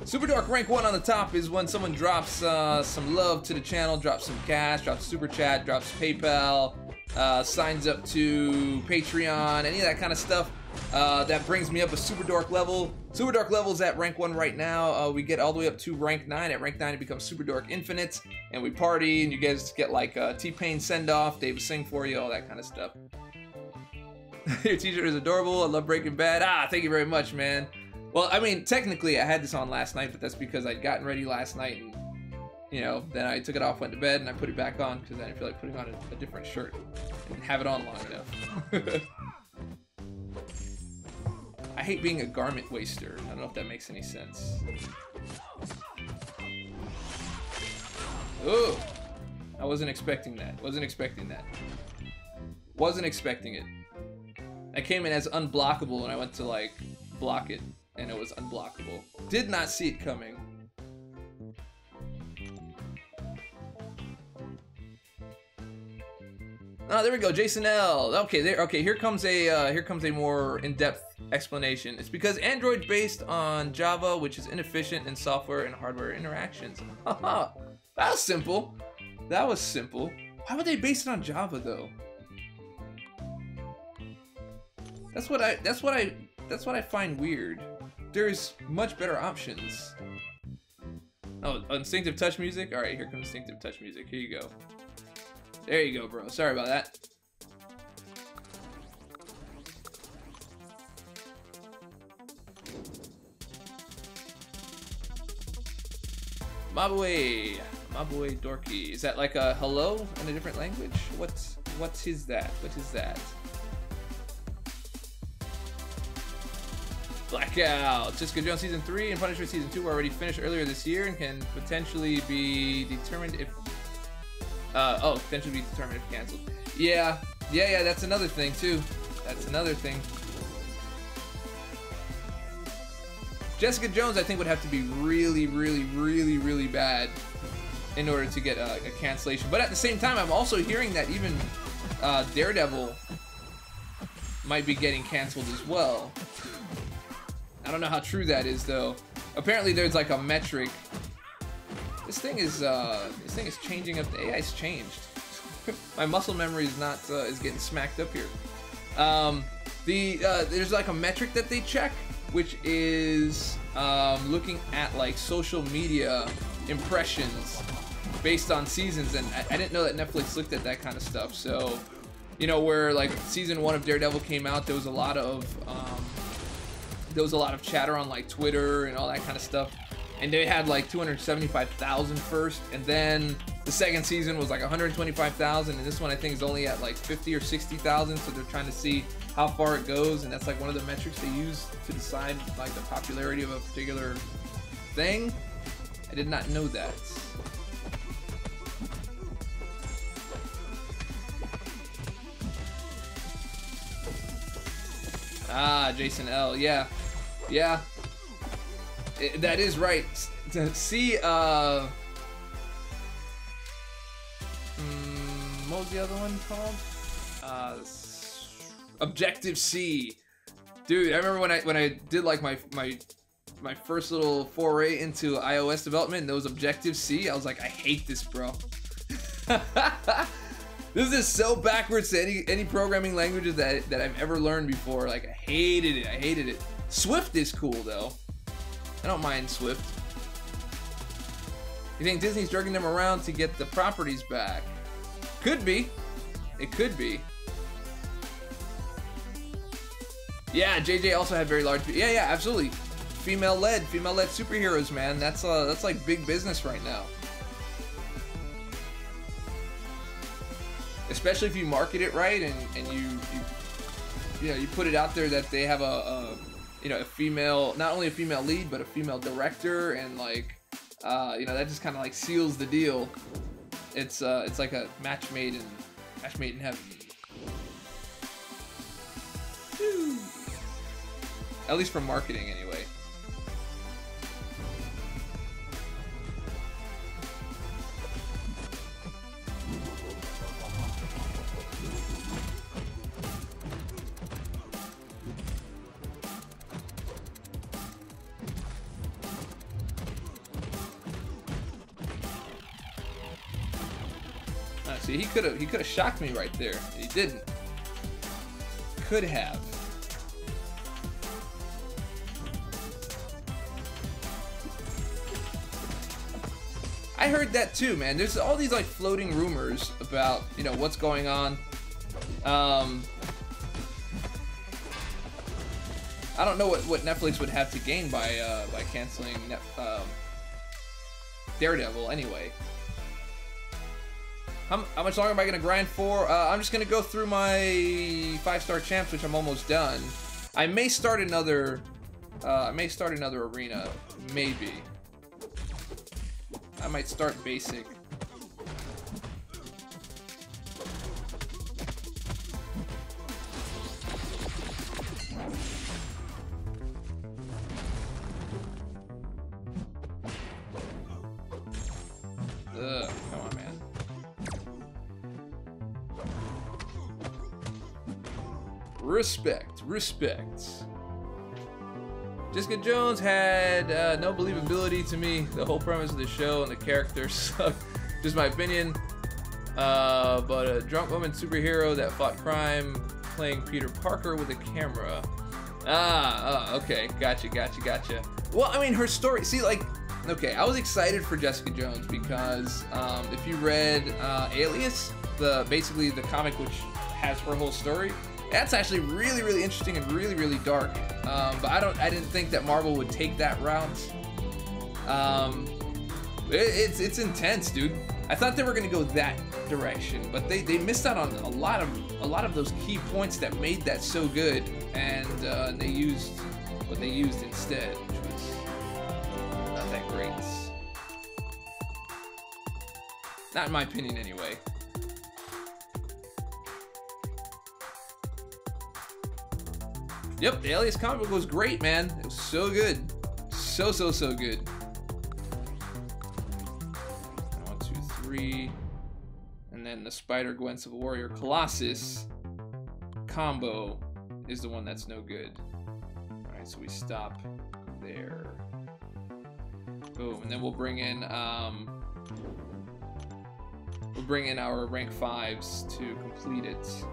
Super Dork rank 1 on the top is when someone drops some love to the channel, drops some cash, drops super chat, drops PayPal, signs up to Patreon, any of that kind of stuff. That brings me up a Super Dork level. Super Dork level's at rank 1 right now. We get all the way up to rank 9. At rank 9 it becomes Super Dork Infinite, and we party, and you guys get like T-Pain send-off, Dave sing for you, all that kind of stuff. Your t-shirt is adorable. I love Breaking Bad. Thank you very much, man. Well, I mean, technically I had this on last night, but that's because I'd gotten ready last night, and you know, then I took it off, went to bed, and I put it back on because I didn't feel like putting on a different shirt. I didn't have it on long enough. I hate being a garment waster. I don't know if that makes any sense. Oh, I wasn't expecting that. Wasn't expecting that. Wasn't expecting it. I came in as unblockable and I went to like block it and it was unblockable. Did not see it coming. Oh, there we go, Jason L. Okay, there. Okay, here comes a more in-depth explanation. It's because Android's based on Java, which is inefficient in software and hardware interactions. Haha, that was simple. That was simple. Why would they base it on Java though? That's what I find weird. There's much better options. Oh, instinctive touch music. All right, here comes instinctive touch music. Here you go. There you go, bro. Sorry about that. My boy Dorky. Is that like a hello in a different language? What is that? What is that? Blackout. Jessica Jones season 3 and Punisher season 2 were already finished earlier this year and can potentially be determined if potentially be determined if canceled. Yeah, that's another thing too. That's another thing. Jessica Jones, I think, would have to be really, really, really, really bad in order to get a cancellation. But at the same time, I'm also hearing that even Daredevil might be getting canceled as well. I don't know how true that is, though. Apparently, there's like a metric. This thing is changing up. The AI's changed. My muscle memory is not is getting smacked up here. There's like a metric that they check, which is looking at like social media impressions based on seasons, and I didn't know that Netflix looked at that kind of stuff. So, you know, where like season 1 of Daredevil came out, there was a lot of chatter on like Twitter and all that kind of stuff. And they had like 275,000 first, and then the second season was like 125,000, and this one I think is only at like 50 or 60,000. So they're trying to see how far it goes, and that's like one of the metrics they use to decide like the popularity of a particular thing. I did not know that. Ah, Jason L. Yeah. That is right. See, what was the other one called? Objective C. Dude, I remember when I did like my first little foray into iOS development, and those Objective C, I was like, I hate this, bro. This is so backwards to any programming languages that I've ever learned before. Like, I hated it. Swift is cool though. I don't mind Swift. You think Disney's dragging them around to get the properties back? Could be. It could be. Yeah, JJ also had very large. Yeah, absolutely. Female-led superheroes, man. That's like big business right now. Especially if you market it right and you put it out there that they have a female, not only a female lead, but a female director, and like, that just kind of like seals the deal. It's like a match made in heaven. Whew. At least for marketing, anyway. See, he could have shocked me right there. He didn't. Could have. I heard that too, man. There's all these like floating rumors about, what's going on. I don't know what Netflix would have to gain by canceling Daredevil anyway. How much longer am I going to grind for? I'm just going to go through my 5-star champs, which I'm almost done. I may start another arena, maybe. I might start basic. Ugh, come on, man. Respect, respect. Jessica Jones had no believability to me. The whole premise of the show and the characters suck. Just my opinion. But a drunk woman superhero that fought crime playing Peter Parker with a camera. Okay. Gotcha. Well, I mean, her story, see, like, okay, I was excited for Jessica Jones because if you read Alias, basically the comic which has her whole story, that's actually really, really interesting and really, really dark. But I didn't think that Marvel would take that route. It's intense, dude. I thought they were gonna go that direction, but they missed out on a lot of those key points that made that so good, and they used what they used instead, which was not that great. Not in my opinion, anyway. Yep, the Alias comic book was great, man. It was so good. So good. 1, 2, 3. And then the Spider-Gwen Civil Warrior Colossus combo is the one that's no good. Alright, so we stop there. Boom, and then we'll bring in our rank 5s to complete it.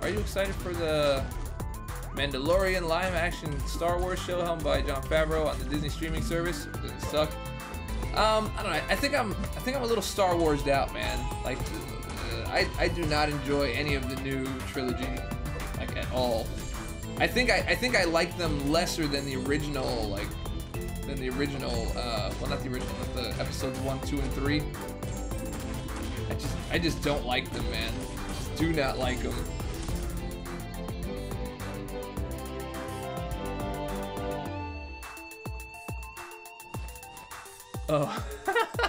Are you excited for the Mandalorian live-action Star Wars show helmed by Jon Favreau on the Disney streaming service? Does it suck? I don't know. I think I'm a little Star Wars'd out, man. Like, I do not enjoy any of the new trilogy, like, at all. I think I like them lesser than the original, well, not the original, but the episodes 1, 2, and 3. I just don't like them, man. Just do not like them. Oh,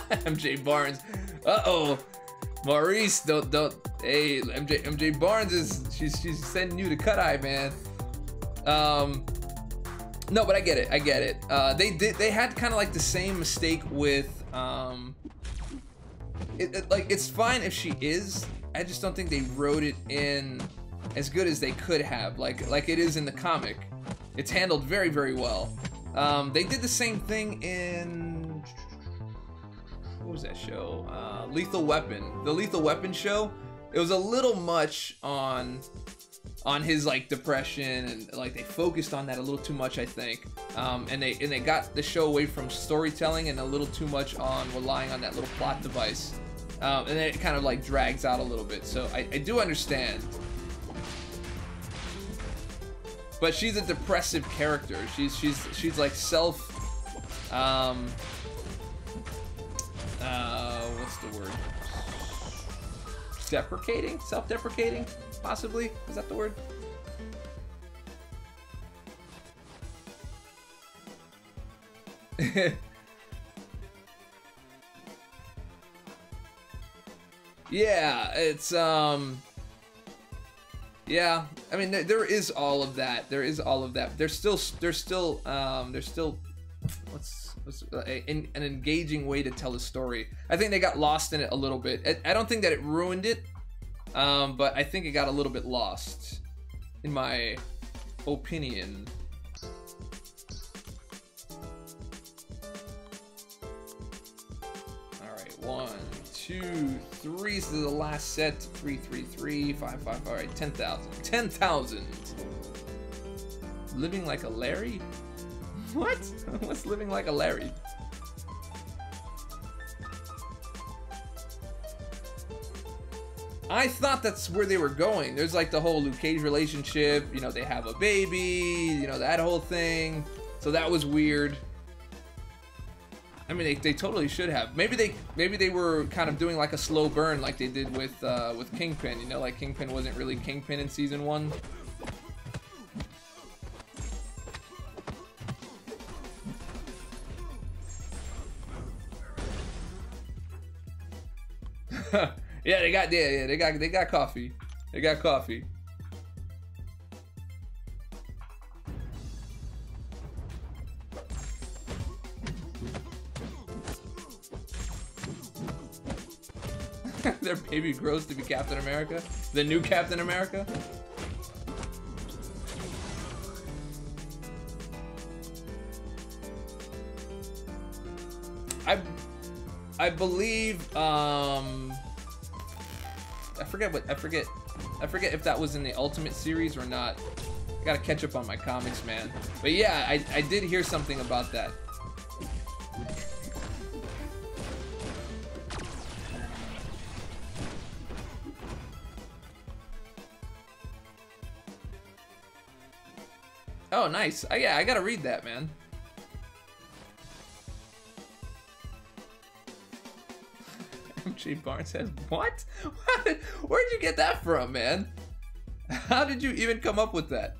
MJ Barnes. Uh-oh. Maurice, don't. Hey, MJ Barnes she's sending you to Cut Eye, man. No, but I get it. They had kind of like the same mistake with like, it's fine if she is. I just don't think they wrote it in as good as they could have, like it is in the comic. It's handled very, very well. They did the same thing in, what was that show? Lethal Weapon. The Lethal Weapon show. It was a little much on his, like, depression, and, like, they focused on that a little too much, I think. And they got the show away from storytelling and a little too much on relying on that little plot device. And then it kind of, like, drags out a little bit. So I do understand. But she's a depressive character. She's like what's the word? Deprecating? Self-deprecating? Possibly? Is that the word? Yeah, it's yeah, I mean, there is all of that. There's still an engaging way to tell a story. I think they got lost in it a little bit. I don't think that it ruined it, but I think it got a little bit lost, in my opinion. All right, 1, 2, 3. This is the last set. 3, 3, 3, 5, 5. All right, 10,000. 10,000. Living like a Larry? What? What's living like a Larry? I thought that's where they were going. There's like the whole Luke Cage relationship. You know, they have a baby. You know, that whole thing. So that was weird. I mean, they totally should have. Maybe they were kind of doing like a slow burn, like they did with Kingpin. You know, like Kingpin wasn't really Kingpin in season 1. Yeah, they got coffee. They got coffee. Their baby grows to be Captain America, the new Captain America. I believe I forget if that was in the Ultimate series or not. I gotta catch up on my comics, man. But yeah, I did hear something about that. Oh, nice. Yeah, I gotta read that, man. MJ Barnes says, what? Where'd you get that from, man? How did you even come up with that?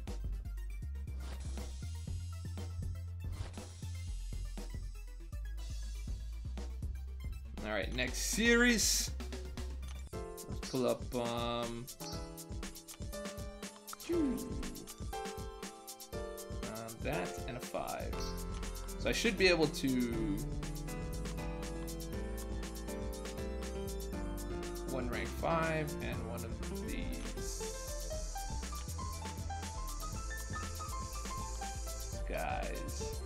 Alright, next series. Let's pull up, that and a 5. So I should be able to one rank 5 and one of these guys.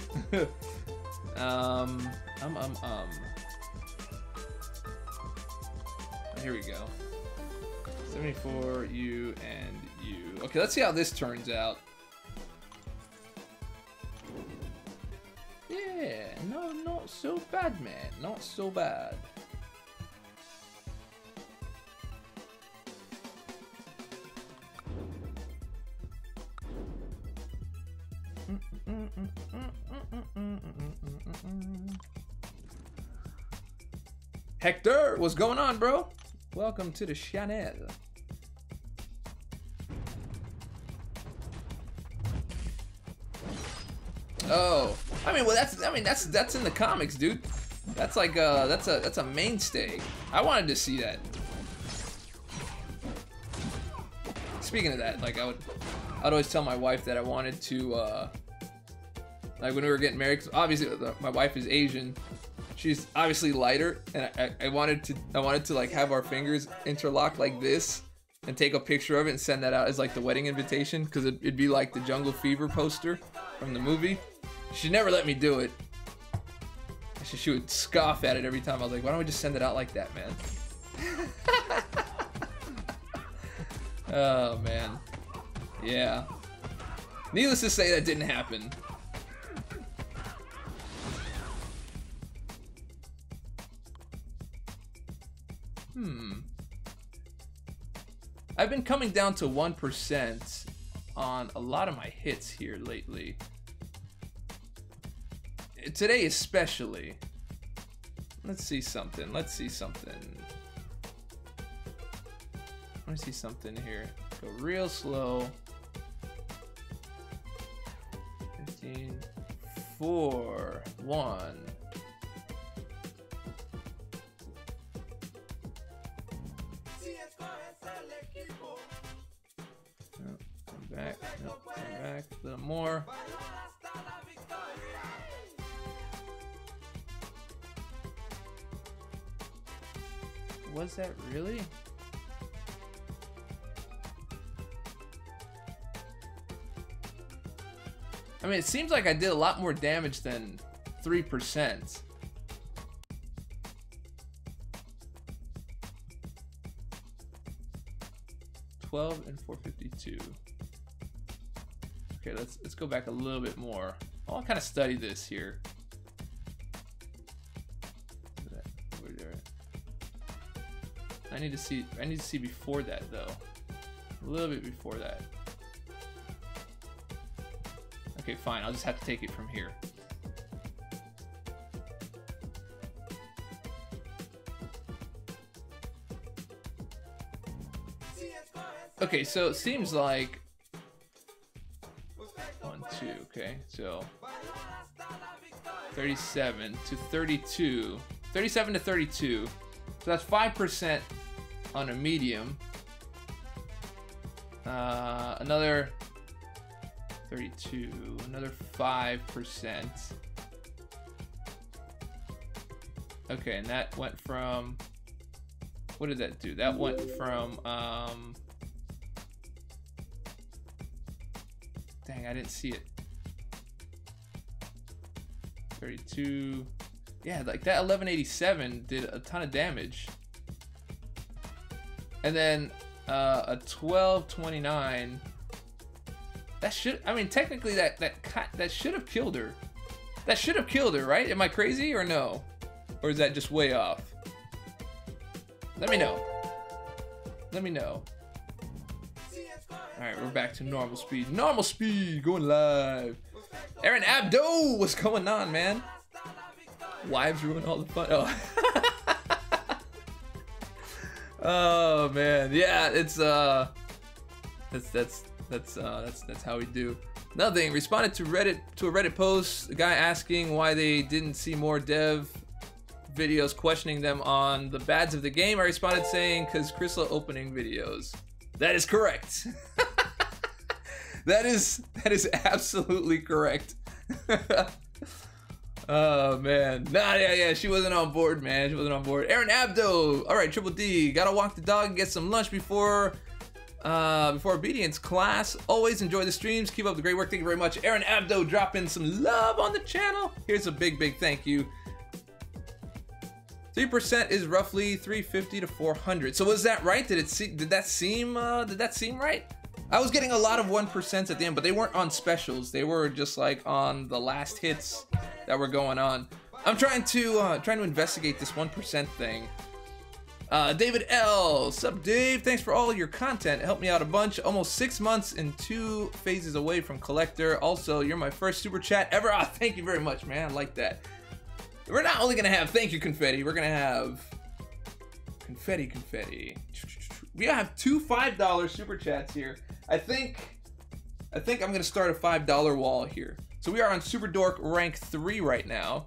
Here we go. 74, you, and you. Okay, let's see how this turns out. Yeah, no, not so bad, man. Not so bad. Hector, what's going on, bro? Welcome to the channel. Oh, I mean, well, that's in the comics, dude. That's like that's a mainstay. I wanted to see that. Speaking of that, like I'd always tell my wife that I wanted to like when we were getting married, 'cause obviously my wife is Asian. She's obviously lighter, and I wanted to like have our fingers interlocked like this and take a picture of it and send that out as like the wedding invitation, because it'd be like the Jungle Fever poster from the movie. She never let me do it. She would scoff at it every time. I was like, why don't we just send it out like that, man? Oh, man. Yeah. Needless to say, that didn't happen. I've been coming down to 1% on a lot of my hits here lately. Today especially. Let's see something. Let's see something. Let me see something here. Go real slow. 15, 4, 1. Come back. Nope, come back. A little more. Was that really? I mean, it seems like I did a lot more damage than 3%. $12 and 452. Okay, let's go back a little bit more. I'll kind of study this here. I need to see before that though. A little bit before that. Okay, fine. I'll just have to take it from here. Okay, so it seems like 1, 2. Okay, so 37 to 32. 37 to 32. So that's 5% on a medium. Another 32. Another 5%. Okay, and that went from. What did that do? That went from. Dang, I didn't see it. 32. Yeah, like that 1187 did a ton of damage. And then a 1229. That should, I mean, technically that should have killed her. That should have killed her, right? Am I crazy or no? Or is that just way off? Let me know. Let me know. Alright, we're back to normal speed. Normal speed, going live. Aaron Abdo, what's going on, man? Wives ruin all the fun. Oh. Oh man, yeah, it's that's how we do. Another thing, responded to a Reddit post, a guy asking why they didn't see more dev videos questioning them on the bads of the game. I responded saying, "Cause Crystal opening videos." That is correct. That is absolutely correct. Oh man, nah, yeah, she wasn't on board, man. She wasn't on board. Aaron Abdo, all right, Triple D, gotta walk the dog and get some lunch before obedience class. Always enjoy the streams. Keep up the great work. Thank you very much, Aaron Abdo. Dropping some love on the channel. Here's a big thank you. 3% is roughly 350 to 400. So was that right? Did that seem right? I was getting a lot of 1% at the end, but they weren't on specials. They were just like on the last hits that were going on. I'm trying to investigate this 1% thing. David L. Sup, Dave? Thanks for all of your content. It helped me out a bunch. Almost 6 months and 2 phases away from collector. Also, you're my first super chat ever. Ah, thank you very much, man. I like that. We're not only gonna have thank you confetti. We're gonna have confetti. We have 2 $5 super chats here. I think I'm gonna start a $5 wall here. So we are on Super Dork rank 3 right now,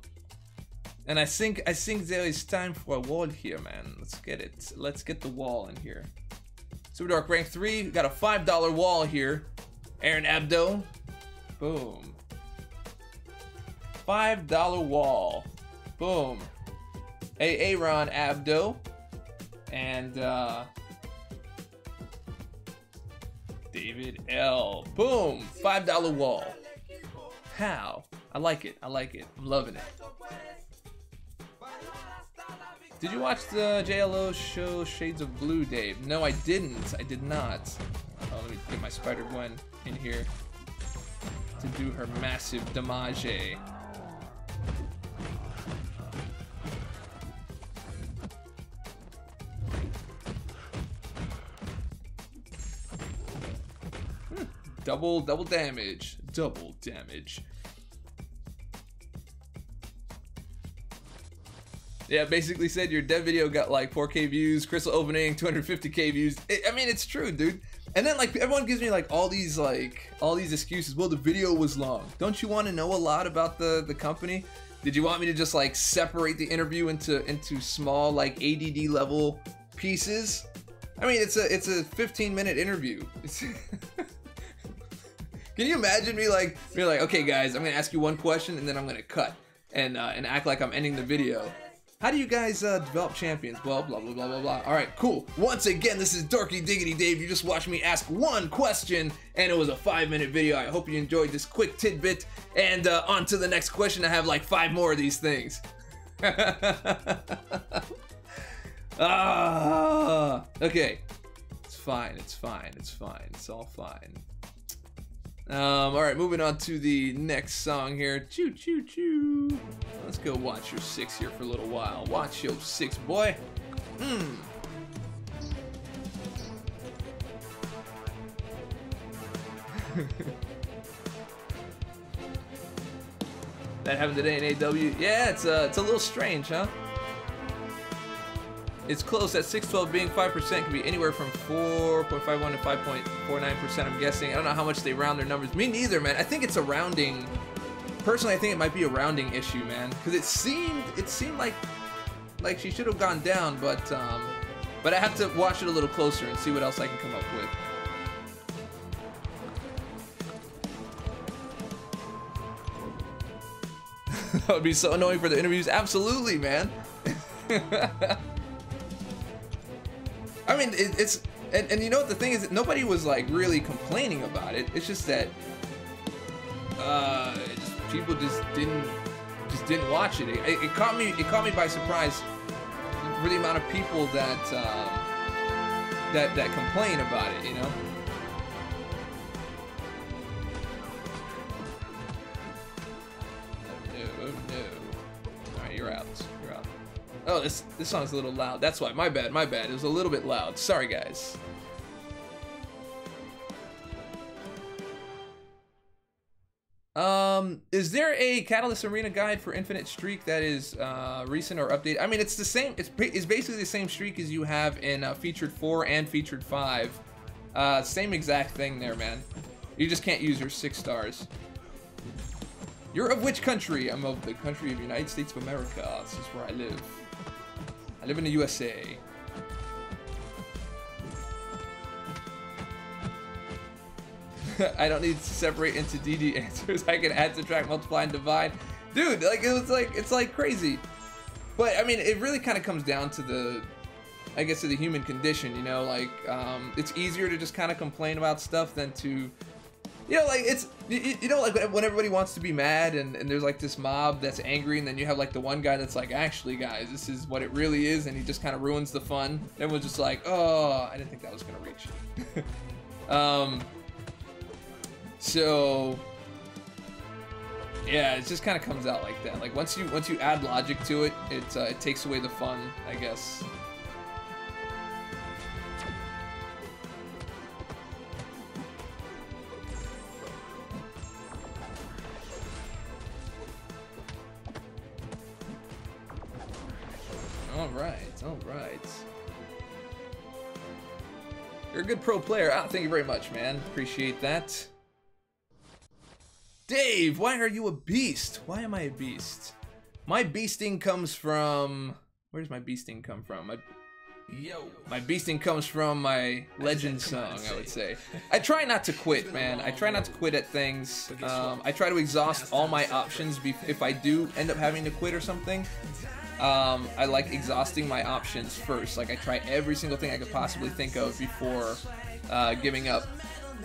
and I think there is time for a wall here, man. Let's get it. Let's get the wall in here. Super Dork rank 3. We got a $5 wall here. Aaron Abdo. Boom. $5 wall. Boom. Aaron Abdo. And David L. Boom. $5 wall. How? I like it. I like it. I'm loving it. Did you watch the JLO show Shades of Blue, Dave? No, I didn't. I did not. Oh, let me get my Spider-Gwen in here to do her massive damage. Double damage. Double damage. Yeah, basically said your dev video got like 4K views, Crystal opening 250K views. I mean, it's true, dude. And then like everyone gives me like all these excuses. Well, the video was long. Don't you want to know a lot about the company? Did you want me to just like separate the interview into small like ADD level pieces? I mean, it's a 15-minute interview. Can you imagine me like, okay guys, I'm gonna ask you one question and then I'm gonna cut and act like I'm ending the video. How do you guys develop champions? Well, blah, blah, blah, blah, blah. All right, cool. Once again, this is Dorky Diggity Dave. You just watched me ask one question and it was a 5-minute video. I hope you enjoyed this quick tidbit, and on to the next question. I have like 5 more of these things. Okay. It's fine, it's fine, it's fine. It's all fine. All right, moving on to the next song here. Choo choo choo. Let's go watch your 6 here for a little while. Watch your 6, boy. That happened today in AW. Yeah, it's a little strange, huh? It's close. That 612 being 5% can be anywhere from 4.51 to 5.49%. I'm guessing. I don't know how much they round their numbers. Me neither, man. I think it's a rounding. Personally, I think it might be a rounding issue, man. Because it seemed like she should have gone down, but I have to watch it a little closer and see what else I can come up with. That would be so annoying for the interviews. Absolutely, man. I mean, it's and you know what the thing is, that nobody was like really complaining about it. It's just that people just didn't watch it. It caught me by surprise for the amount of people that complain about it, you know. Oh no. Alright, you're out. You're out. Oh, this song's a little loud. That's why. My bad. It was a little bit loud. Sorry, guys. Is there a Catalyst Arena guide for Infinite Streak that is recent or updated? I mean, it's the same. It's basically the same streak as you have in Featured 4 and Featured 5. Same exact thing there, man. You just can't use your 6 stars. You're of which country? I'm of the country of the United States of America. This is where I live. I live in the USA. I don't need to separate into DD answers. I can add, subtract, multiply, and divide. Dude, like it's like crazy. But I mean, it really kind of comes down to the, I guess, to the human condition, you know, like it's easier to just kind of complain about stuff than to, you know, like it's, you know, like when everybody wants to be mad and there's like this mob that's angry, and then you have like the one guy that's like, actually guys, this is what it really is, and he just kind of ruins the fun. Everyone's just like, oh, I didn't think that was gonna reach. So yeah, it just kind of comes out like that. Like once you add logic to it, it takes away the fun, I guess. All right. You're a good pro player. Ah, thank you very much, man. Appreciate that. Dave, why are you a beast? Why am I a beast? My beasting comes from... Where does my beasting come from? My beasting comes from my legend song, I would say. I try not to quit, man. I try not to quit at things. I try to exhaust all my options if I do end up having to quit or something. I like exhausting my options first. Like I try every single thing I could possibly think of before giving up.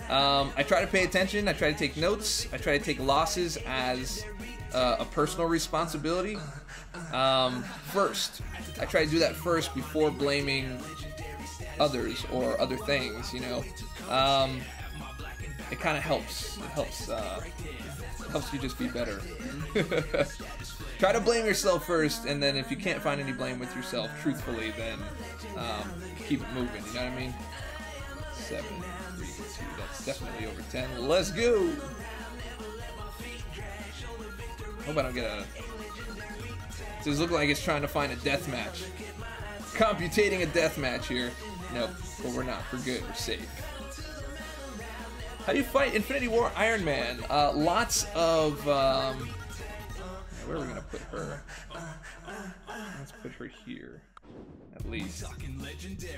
I try to pay attention, I try to take notes, I try to take losses as a personal responsibility first. I try to do that first before blaming others or other things, you know. It kind of helps. It helps you just be better. Try to blame yourself first, and then if you can't find any blame with yourself, truthfully, then keep it moving, you know what I mean? 7, 3, 2, that's definitely over 10. Let's go! Hope I don't get a... Does look like it's trying to find a death match. Computating a death match here. Nope, but we're not. We're good. We're safe. How do you fight Infinity War Iron Man? Lots of... where are we gonna put her? Let's put her here. At least.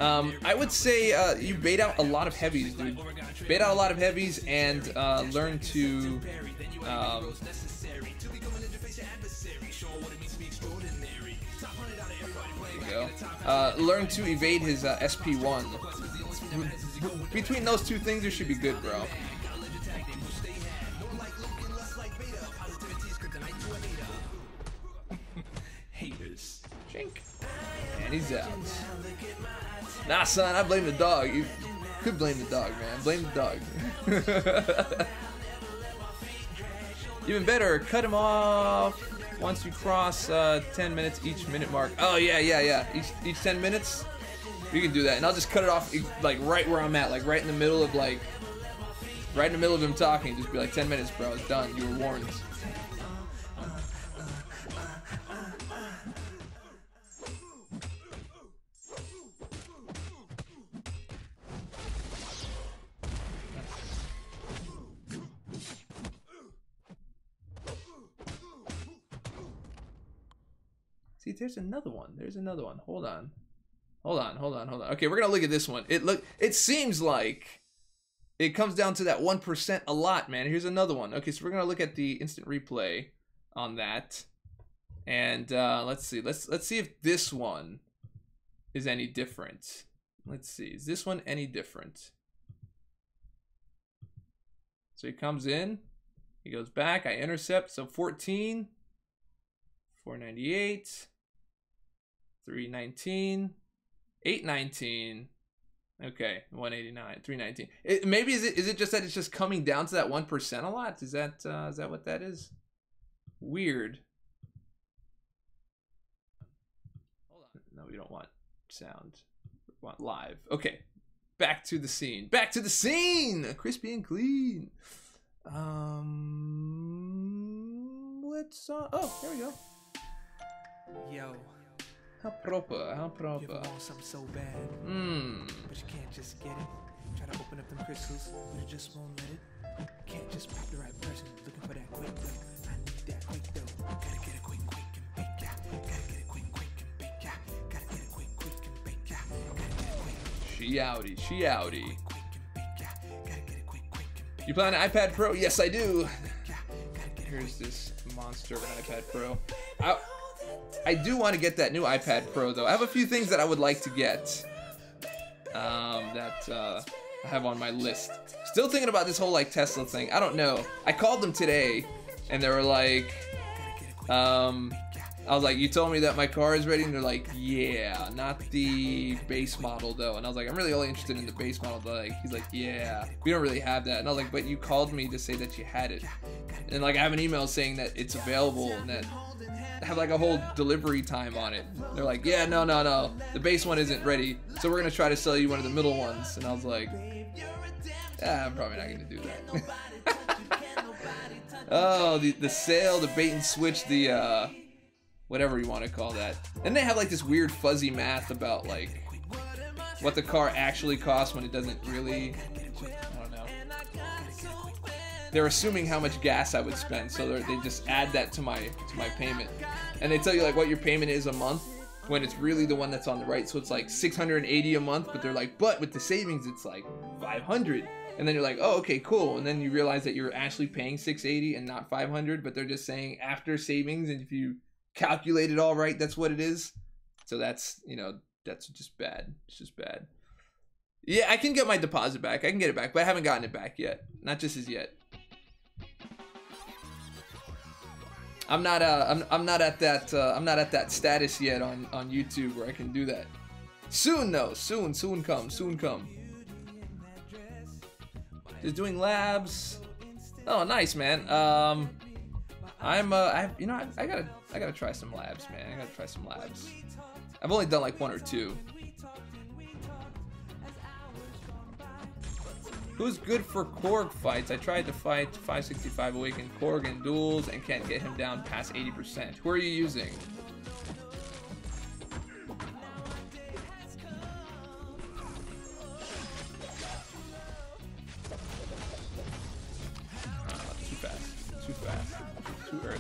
I would say you bait out a lot of heavies, dude. Bait out a lot of heavies and learn to... learn to evade his SP1. Between those two things, you should be good, bro. Haters. Chink. And he's out. Nah, son, I blame the dog. You could blame the dog, man. Blame the dog. Even better, cut him off once you cross 10 minutes each minute mark. Oh, yeah. Each 10 minutes, you can do that. And I'll just cut it off, like, right where I'm at. Like, right in the middle of, like, right in the middle of him talking. Just be like, 10 minutes, bro. It's done. You were warned. See, there's another one. There's another one. Hold on. Hold on. Okay, we're gonna look at this one. It seems like it comes down to that 1% a lot, man. Here's another one. Okay, so we're gonna look at the instant replay on that. And let's see. Let's see if this one is any different. Let's see. Is this one any different? So he comes in, he goes back, I intercept. So 14, 498, 319, 819. Okay, 189, 319. Maybe is it just that it's just coming down to that 1% a lot? Is that what that is? Weird. Hold on. No, we don't want sound. We want live. Okay. Back to the scene. Back to the scene! Crispy and clean. Let's oh, here we go. Yo. How proper, how proper. You ever want something so bad, but you can't just get it. Try to open up them crystals, but it just won't let it. Can't just pick the right person, looking for that quick dough. I need that quick dough. Gotta get it quick and bake, yeah. Gotta get it quick and bake, yeah. Gotta get it quick and bake, yeah. Gotta get it quick. She outie. You plan an iPad Pro? Yes, I do. Here's this monster of an iPad Pro. I do want to get that new iPad Pro though. I have a few things that I would like to get that I have on my list. Still thinking about this whole like Tesla thing. I don't know. I called them today and they were like, I was like, you told me that my car is ready, and they're like, yeah, not the base model though. And I was like, I'm really only interested in the base model. But like, he's like, yeah, we don't really have that. And I was like, but you called me to say that you had it, and like I have an email saying that it's available and that I have like a whole delivery time on it. They're like, yeah, no, the base one isn't ready, so we're gonna try to sell you one of the middle ones. And I was like, I'm probably not gonna do that. Oh, the sale, the bait and switch, the whatever you want to call that. And they have like this weird fuzzy math about like what the car actually costs when it doesn't really. I don't know. They're assuming how much gas I would spend, so they just add that to my payment, and they tell you like what your payment is a month when it's really the one that's on the right. So it's like 680 a month, but they're like, but with the savings it's like 500. And then you're like, oh, okay, cool. And then you realize that you're actually paying 680 and not 500, but they're just saying after savings, and if you calculate it all right, that's what it is. So that's, you know, that's just bad. It's just bad. Yeah, I can get my deposit back. I can get it back, but I haven't gotten it back yet. Not just as yet. I'm not at that status yet on YouTube where I can do that. Soon though, soon come. Just doing labs. Oh, nice, man. I gotta try some labs, man. I gotta try some labs. I've only done like one or two. Who's good for Korg fights? I tried to fight 565 Awakened Korg in duels and can't get him down past 80%. Who are you using? Too fast. Too early.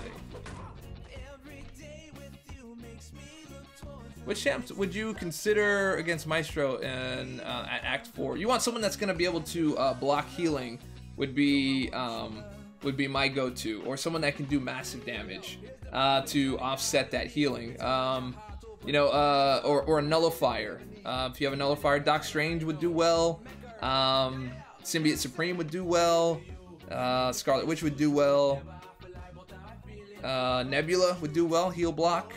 Which champs would you consider against Maestro in at Act 4? You want someone that's going to be able to block healing would be my go-to, or someone that can do massive damage to offset that healing. You know, or a nullifier. If you have a nullifier, Doc Strange would do well. Symbiote Supreme would do well. Scarlet Witch would do well. Nebula would do well, heal block.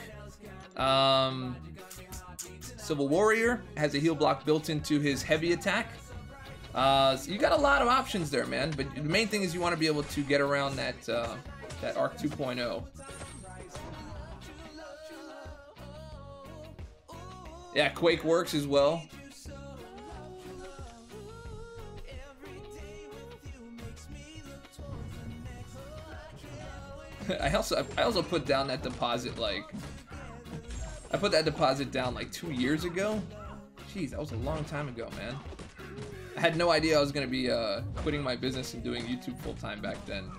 Civil Warrior has a heal block built into his heavy attack. So you got a lot of options there, man. But the main thing is you want to be able to get around that that Arc 2.0. Yeah, Quake works as well. I also put down that deposit like I put that deposit down like 2 years ago. Jeez, that was a long time ago, man. I had no idea I was gonna be quitting my business and doing YouTube full time back then.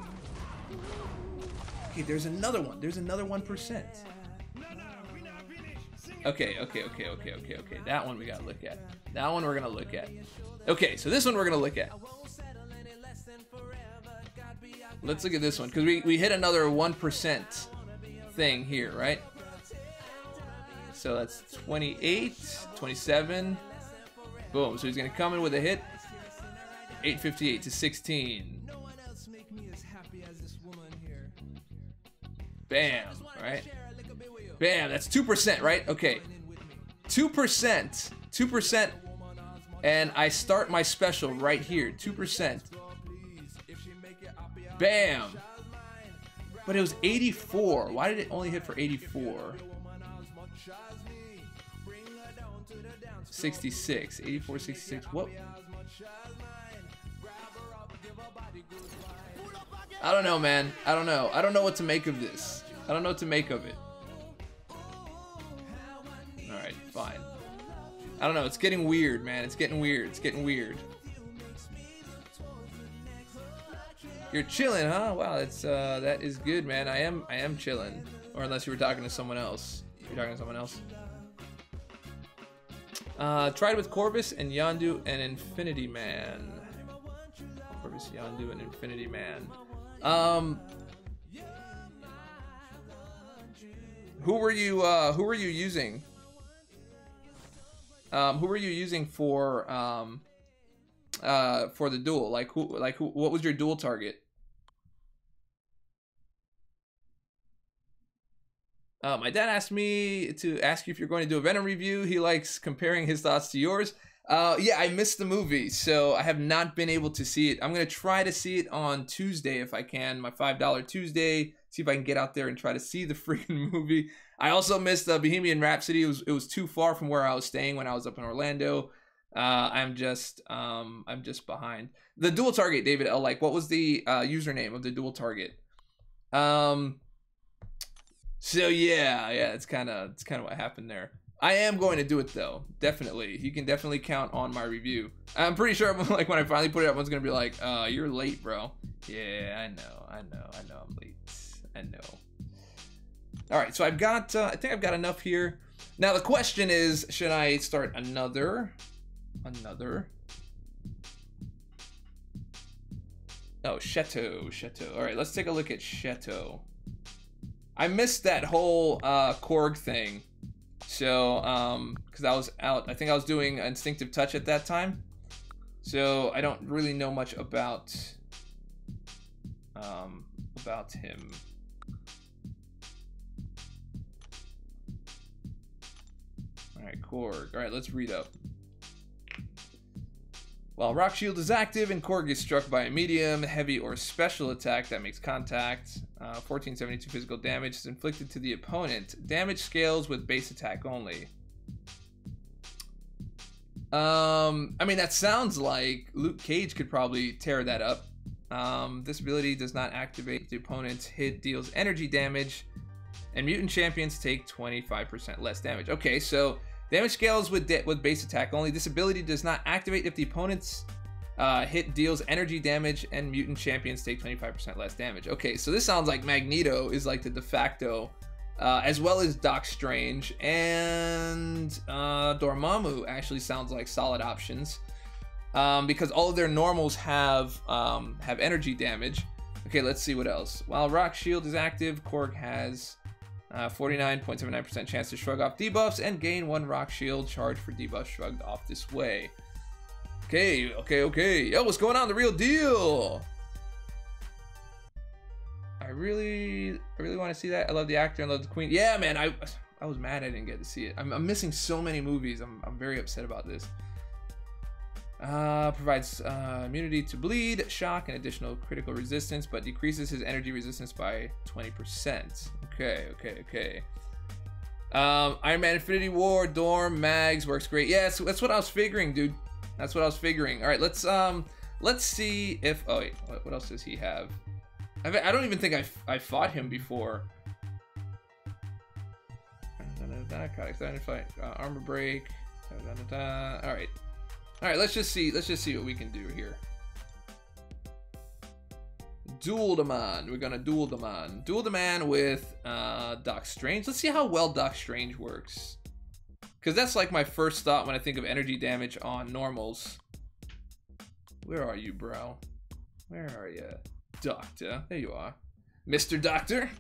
Okay, there's another one. There's another 1%. Okay. That one we gotta look at. That one we're gonna look at. Okay, so this one we're gonna look at. Let's look at this one, because we hit another 1% thing here, right? So that's 28, 27. Boom, so he's gonna come in with a hit. 858 to 16. Bam, right? Bam, that's 2%, right? Okay. 2%. 2%. And I start my special right here. 2%. Bam. But it was 84. Why did it only hit for 84? 66. 84, 66. What? I don't know, man. I don't know. I don't know what to make of this. I don't know what to make of it. Alright, fine. I don't know. It's getting weird, man. It's getting weird. It's getting weird. You're chilling, huh? Wow, that's that is good, man. I am chilling. Or unless you were talking to someone else. You're talking to someone else. Tried with Corvus and Yondu and Infinity Man. Corvus, Yondu, and Infinity Man. Who were you using? Who were you using for the duel? What was your duel target? My dad asked me to ask you if you're going to do a Venom review. He likes comparing his thoughts to yours. Yeah, I missed the movie, so I have not been able to see it. I'm going to try to see it on Tuesday if I can, my $5 Tuesday. See if I can get out there and try to see the freaking movie. I also missed Bohemian Rhapsody. It was too far from where I was staying when I was up in Orlando. I'm just behind. The dual target, David L. Like, what was the username of the dual target? So yeah, it's kind of what happened there. I am going to do it though, definitely. You can definitely count on my review. I'm pretty sure, like, when I finally put it up, everyone's gonna be like, "You're late, bro." Yeah, I know, I'm late. I know. All right, so I've got, I think I've got enough here. Now the question is, should I start another? Oh, Chateau. All right, let's take a look at Chateau. I missed that whole Korg thing. So, because I was out, I think I was doing Instinctive Touch at that time. So I don't really know much about him. All right, Korg. All right, let's read up. While Rock Shield is active and Korg is struck by a medium, heavy, or special attack that makes contact, 1472 physical damage is inflicted to the opponent. Damage scales with base attack only. I mean, that sounds like Luke Cage could probably tear that up. This ability does not activate the opponent's hit, deals energy damage, and mutant champions take 25% less damage. Okay, so damage scales with base attack only. This ability does not activate if the opponent's hit deals energy damage and mutant champions take 25% less damage. Okay, so this sounds like Magneto is like the de facto, as well as Doc Strange, and Dormammu actually sounds like solid options, because all of their normals have energy damage. Okay, let's see what else. While Rock Shield is active, Korg has 49.79% chance to shrug off debuffs and gain 1 Rock Shield charge for debuff shrugged off this way. Okay. Yo, what's going on? The real deal. I really want to see that. I love the actor and love the queen. Yeah, man, I was mad I didn't get to see it. I'm missing so many movies. I'm very upset about this. Provides immunity to bleed, shock, and additional critical resistance, but decreases his energy resistance by 20%. Okay. Iron Man Infinity War, Dorm, Mags works great. Yeah, so that's what I was figuring, dude. That's what I was figuring. All right, let's see if, oh wait, what else does he have? I don't even think I fought him before. Armor break. All right, let's just see what we can do here. Duel the man. We're gonna duel the man. Duel the man with Doc Strange. Let's see how well Doc Strange works. Because that's like my first thought when I think of energy damage on normals. Where are you, bro? Where are you? Doctor. There you are. Mr. Doctor.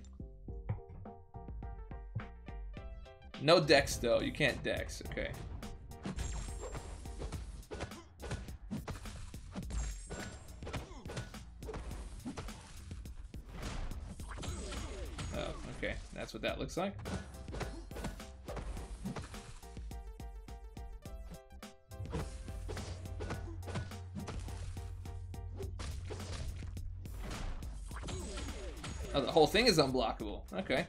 No dex, though. You can't dex. Okay. Oh, okay. That's what that looks like. Oh, the whole thing is unblockable. Okay.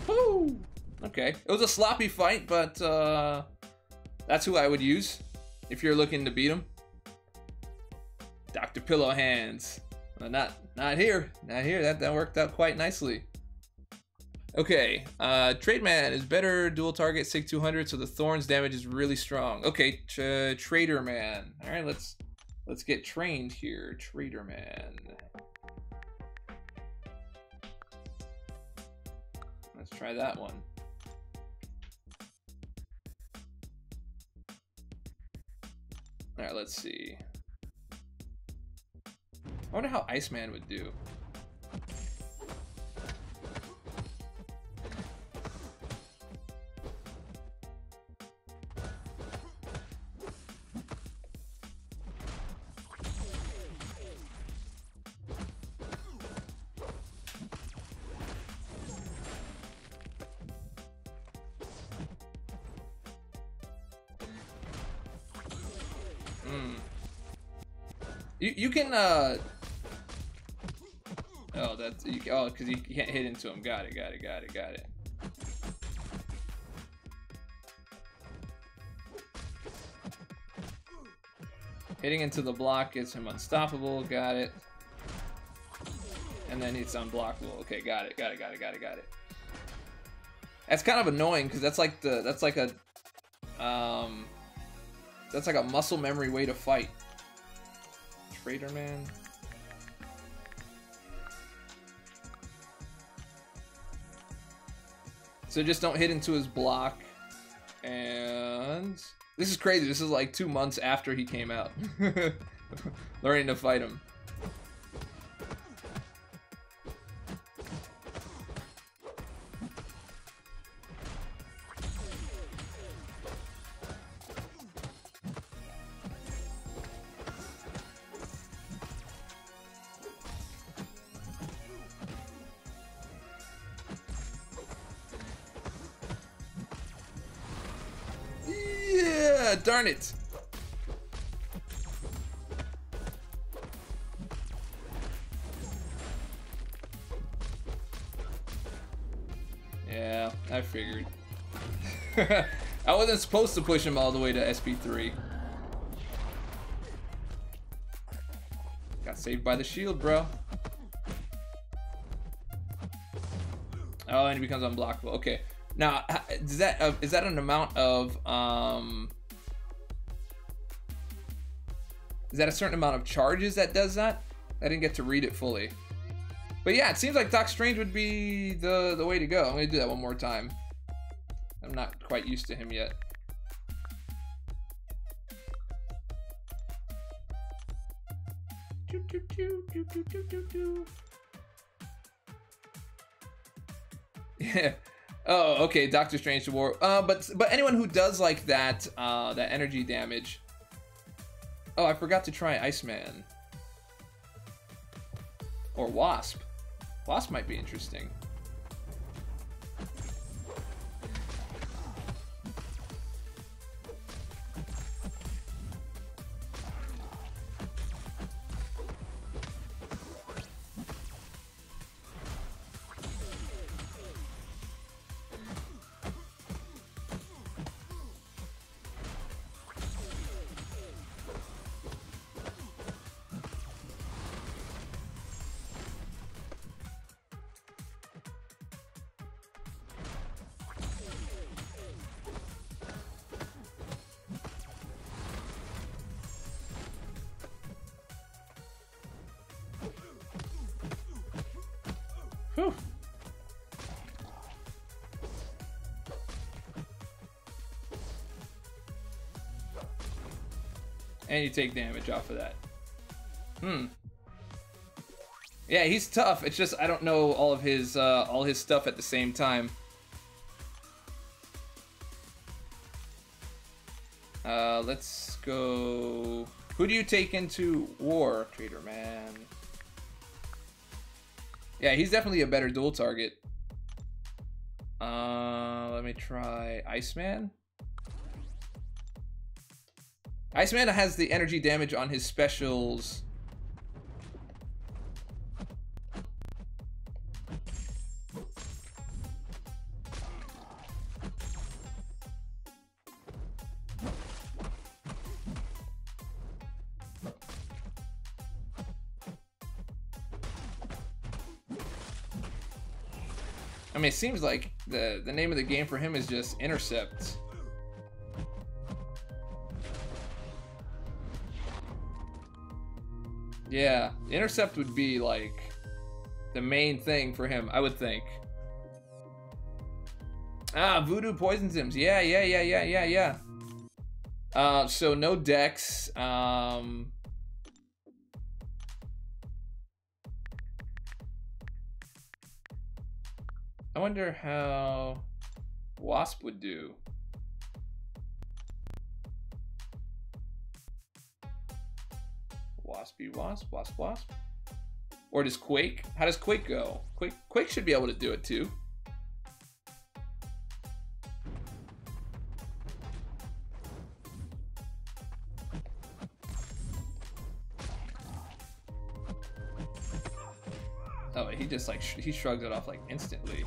Woo! Okay. It was a sloppy fight, but that's who I would use if you're looking to beat him. Dr. Pillow Hands. Well, not here. Not here. That worked out quite nicely. Okay. Trademan is better dual target Sig 200, so the thorns damage is really strong. Okay, Trader Man. All right, let's get trained here. Trader Man. Let's try that one. All right, let's see. I wonder how Iceman would do. You can oh, that's oh, because you can't hit into him. Got it. Hitting into the block gets him unstoppable. Got it. And then it's unblockable. Okay, got it. That's kind of annoying because that's like a muscle memory way to fight. Trader Man. So just don't hit into his block. And this is crazy. This is like 2 months after he came out. Learning to fight him. Darn it! Yeah, I figured. I wasn't supposed to push him all the way to SP3. Got saved by the shield, bro. Oh, and he becomes unblockable. Okay. Now, is that an amount of is that a certain amount of charges that does that? I didn't get to read it fully. But yeah, it seems like Doc Strange would be the way to go. I'm gonna do that one more time. I'm not quite used to him yet. Yeah. Oh, okay. Doctor Strange to War. But anyone who does like that that energy damage. Oh, I forgot to try Iceman. Or Wasp. Wasp might be interesting. And you take damage off of that. Yeah, he's tough. It's just I don't know all his stuff at the same time. Let's go. Who do you take into war, Trader Man? Yeah, he's definitely a better dual target. Let me try Iceman. Iceman has the energy damage on his specials. I mean, it seems like the name of the game for him is just Intercept. Yeah, Intercept would be like the main thing for him, I would think. Ah, Voodoo poisons him. Yeah. So no Dex. I wonder how Wasp would do. Waspy Wasp, Wasp. Or does Quake? How does Quake go? Quake should be able to do it too. Oh, he just like he shrugs it off like instantly.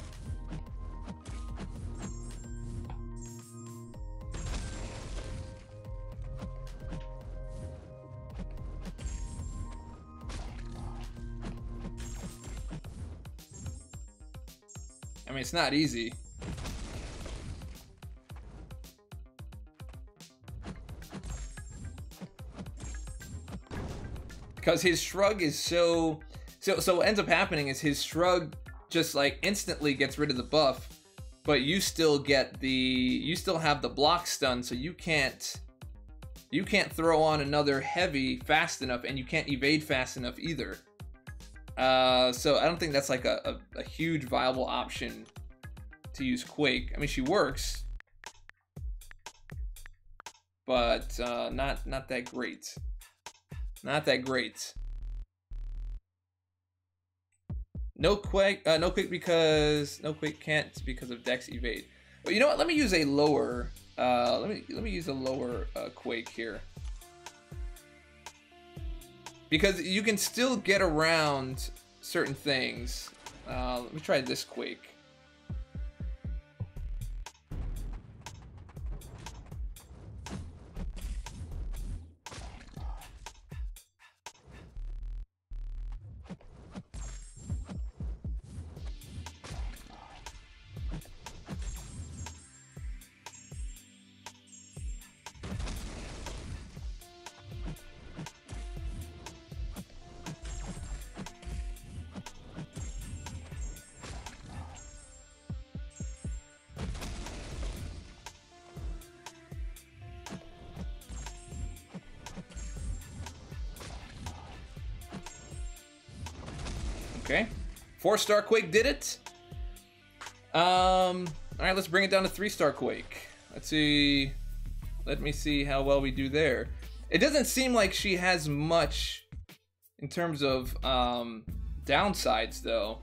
I mean, it's not easy. Because his shrug is so what ends up happening is his shrug just like instantly gets rid of the buff, but you still get you still have the block stun, so you can't throw on another heavy fast enough, and you can't evade fast enough either. So I don't think that's like a huge viable option to use Quake. I mean, she works, but not that great. Not that great. No Quake because no Quake can't because of Dex evade. But you know what? Let me use a lower. Let me use a lower Quake here, because you can still get around certain things. Let me try this Quake. Okay, 4-star Quake did it. All right, let's bring it down to 3-star Quake. Let's see. Let me see how well we do there. It doesn't seem like she has much in terms of downsides, though.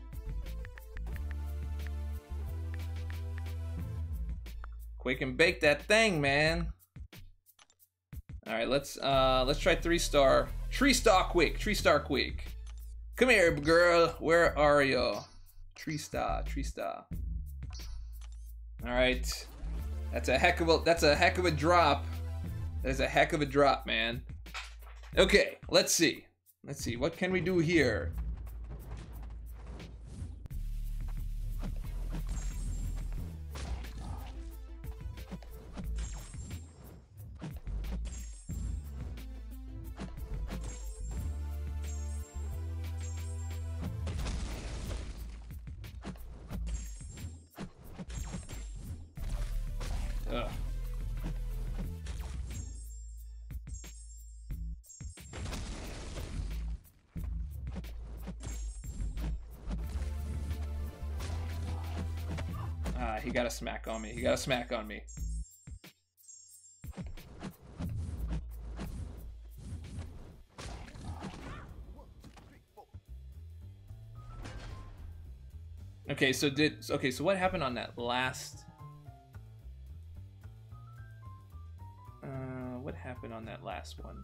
Quake and bake that thing, man. All right, let's try 3-star. 3-star Quake. 3-star Quake. Come here, girl. Where are you? 3-star. 3-star. All right. That's a heck of a drop. That is a heck of a drop, man. Okay, let's see. Let's see. What can we do here? he got a smack on me. He got a smack on me. Okay, so what happened on that last? What happened on that last one?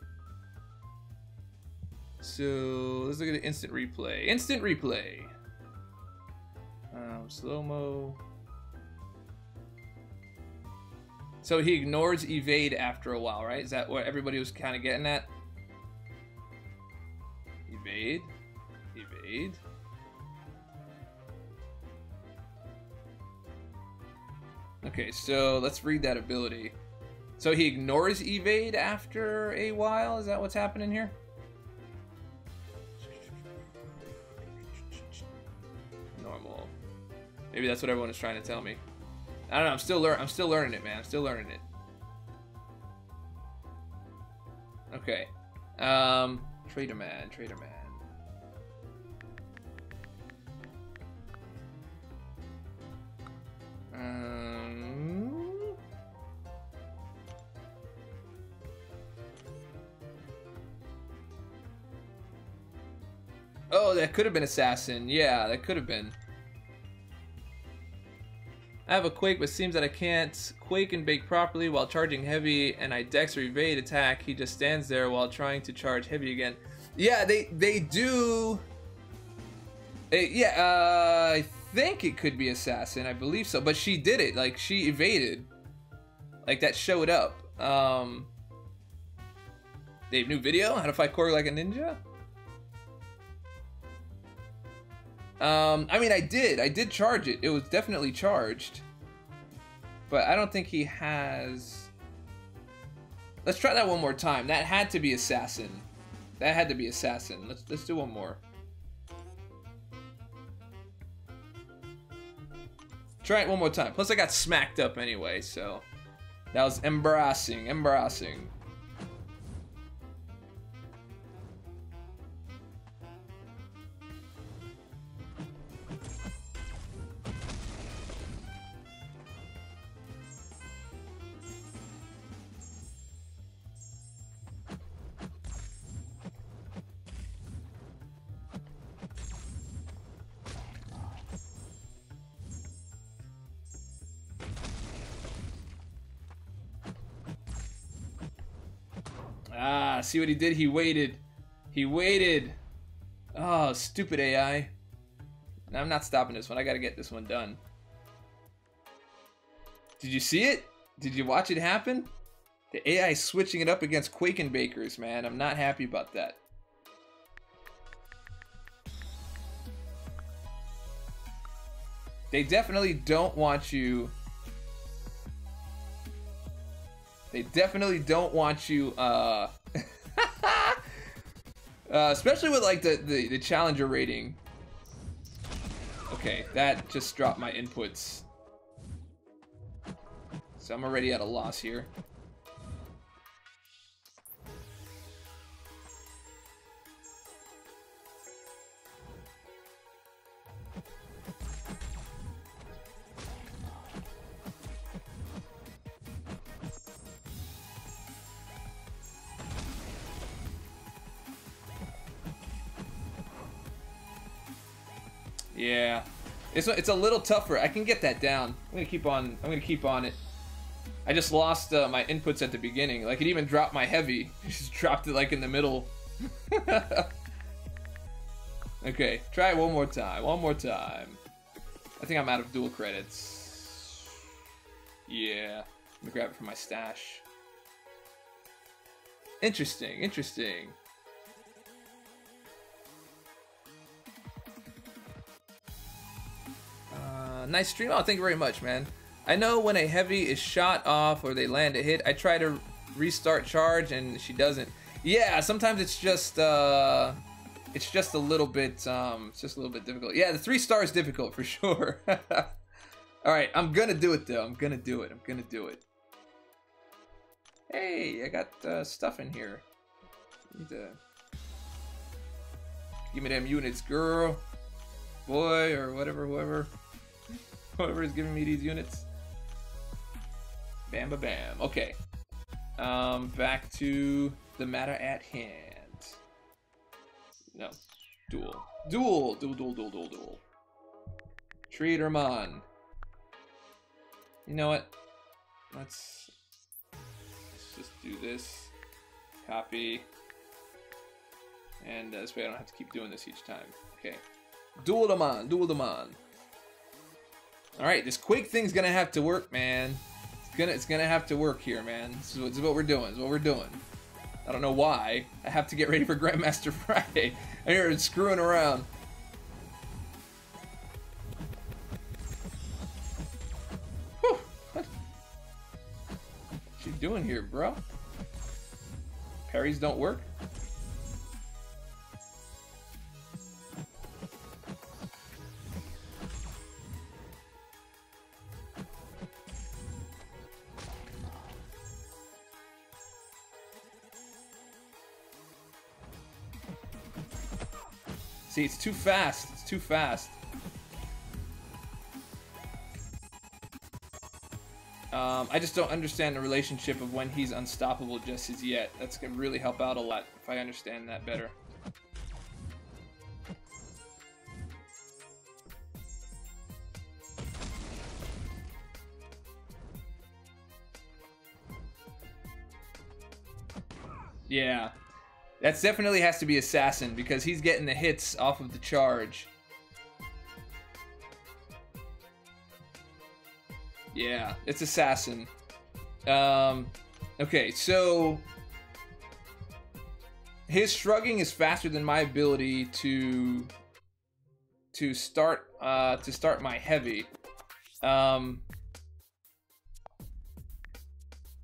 So let's look at the instant replay. Instant replay. Slow-mo. So he ignores evade after a while, right? Is that what everybody was kind of getting at? Evade. Evade. Okay, so let's read that ability. So he ignores evade after a while? Is that what's happening here? Normal. Maybe that's what everyone is trying to tell me. I don't know, I'm still learning it, man. I'm still learning it. Okay. Trader man, trader man. Oh, that could have been assassin. Yeah, that could have been. I have a quake, but seems that I can't quake and bake properly while charging heavy, and I dex or evade attack. He just stands there while trying to charge heavy again. Yeah, they do. I think it could be assassin. I believe so, but she did it. Like, she evaded. Like, that showed up. Dave, new video? How to fight Korg like a ninja? I mean, I did charge it. It was definitely charged. But I don't think he has... Let's try that one more time. That had to be assassin. That had to be assassin. Let's do one more. Try it one more time. Plus I got smacked up anyway, so... That was embarrassing, embarrassing. Ah, see what he did? He waited. He waited. Oh, stupid AI. Now I'm not stopping this one. I gotta get this one done. Did you see it? Did you watch it happen? The AI is switching it up against Quake and Bakers, man. I'm not happy about that. They definitely don't want you... They definitely don't want you, especially with like the challenger rating. Okay, that just dropped my inputs. So I'm already at a loss here. Yeah, it's a little tougher. I can get that down. I'm gonna keep on it. I just lost my inputs at the beginning. Like, it even dropped my heavy. It just dropped it like in the middle. Okay, try it one more time. One more time. I think I'm out of dual credits. Yeah, let me grab it from my stash. Interesting, interesting. Nice stream. Oh, thank you very much, man. I know when a heavy is shot off or they land a hit, I try to restart charge and she doesn't. Yeah, sometimes it's just a little bit difficult. Yeah, the 3-star is difficult for sure. All right, I'm gonna do it though. I'm gonna do it. Hey, I got stuff in here. Need to give me them units, girl, boy, or whatever, whoever. Whoever is giving me these units. Bam, ba, bam. Okay. Back to the matter at hand. No. Duel. Duel. Duel, duel, duel, duel, duel. Treatermon. You know what? Let's just do this. Copy. And this way I don't have to keep doing this each time. Okay. Duel them on. Duel them on. Alright, this Quake thing's gonna have to work, man. It's gonna have to work here, man. This is what we're doing. This is what we're doing. I don't know why. I have to get ready for Grandmaster Friday. I'm here screwing around. Whew. What you doing here, bro? Parries don't work? See, it's too fast. It's too fast. I just don't understand the relationship of when he's unstoppable just as yet. That's gonna really help out a lot if I understand that better. Yeah. That definitely has to be Assassin, because he's getting the hits off of the charge. Yeah, it's Assassin. Okay, so his shrugging is faster than my ability to start my heavy.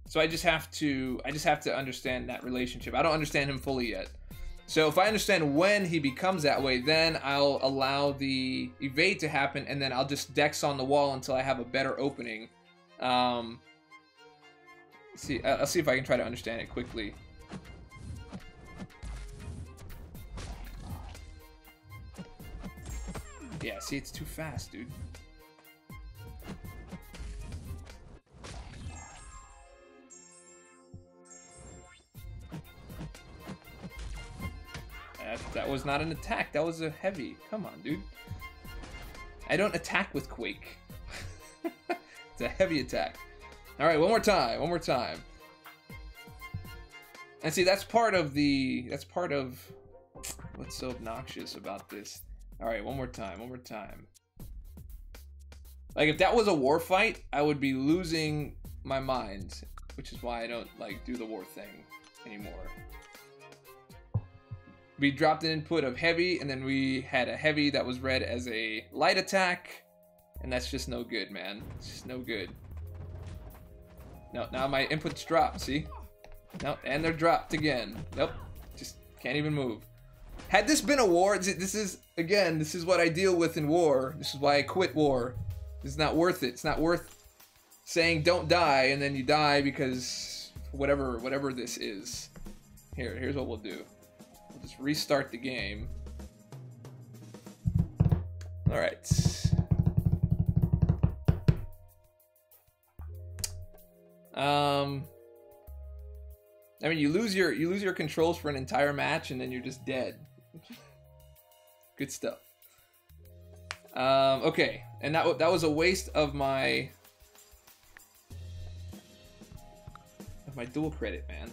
So I just have to understand that relationship. I don't understand him fully yet. So if I understand when he becomes that way, then I'll allow the evade to happen, and then I'll just dex on the wall until I have a better opening. I'll see if I can try to understand it quickly. Yeah, see, it's too fast, dude. That was not an attack. That was a heavy. Come on, dude. I don't attack with Quake. It's a heavy attack. All right, one more time. One more time. And see, that's part of what's so obnoxious about this. All right, one more time. One more time. Like, if that was a war fight, I would be losing my mind, which is why I don't like do the war thing anymore. We dropped an input of heavy, and then we had a heavy that was read as a light attack, and that's just no good, man. It's just no good. No, now my inputs dropped, see? Nope, and they're dropped again. Nope, just can't even move. Had this been a war, this is what I deal with in war. This is why I quit war. It's not worth it. It's not worth saying don't die, and then you die because whatever this is. Here's what we'll do. We'll just restart the game. All right. I mean, you lose your controls for an entire match, and then you're just dead. Good stuff. Okay, and that was a waste of my dual credit, man.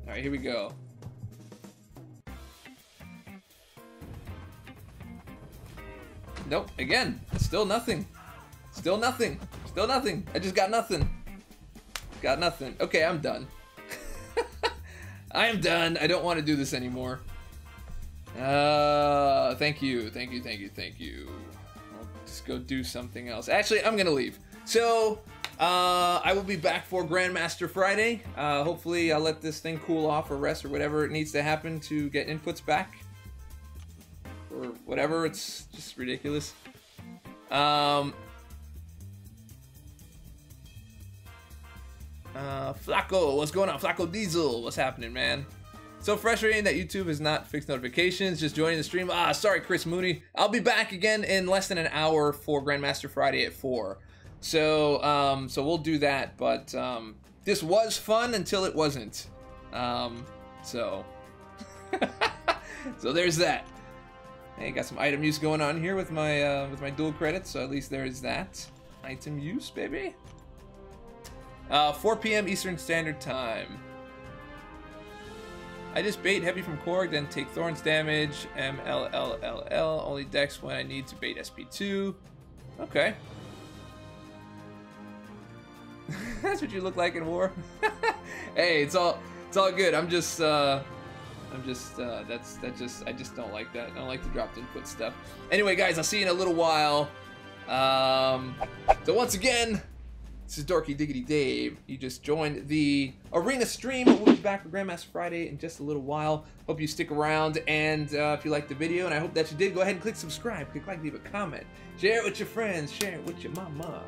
All right, here we go. Nope, again, still nothing. Still nothing. Still nothing. I just got nothing. Got nothing. Okay, I'm done. I am done. I don't want to do this anymore. Thank you. Thank you, thank you, thank you. I'll just go do something else. Actually, I'm gonna leave. So, I will be back for Grandmaster Friday. Hopefully I'll let this thing cool off or rest or whatever it needs to happen to get inputs back. Or whatever, it's just ridiculous. Flacco, what's going on? Flacco Diesel, what's happening, man? So frustrating that YouTube has not fixed notifications. Just joining the stream. Ah, sorry, Chris Mooney. I'll be back again in less than an hour for Grandmaster Friday at 4. So, so we'll do that. But this was fun until it wasn't. So, so there's that. Hey, got some item use going on here with my dual credits. So at least there is that item use, baby. 4 p.m. Eastern Standard Time. I just bait heavy from Korg, then take Thorns damage, MLLLL, only dex when I need to bait SP2. Okay. That's what you look like in war. Hey, it's all good. I just don't like that. I don't like the dropped input stuff. Anyway, guys, I'll see you in a little while. So once again, this is Dorky Diggity Dave. You just joined the arena stream. We'll be back for Grandmaster Friday in just a little while. Hope you stick around, and if you liked the video, and I hope that you did, go ahead and click subscribe, click like, leave a comment, share it with your friends, share it with your mama.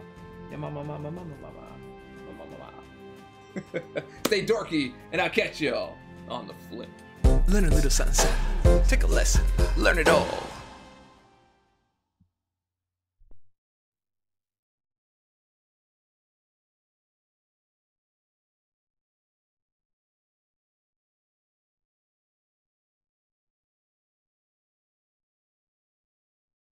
Your mama. Stay dorky, and I'll catch y'all on the flip. Learn a little something, take a lesson, learn it all.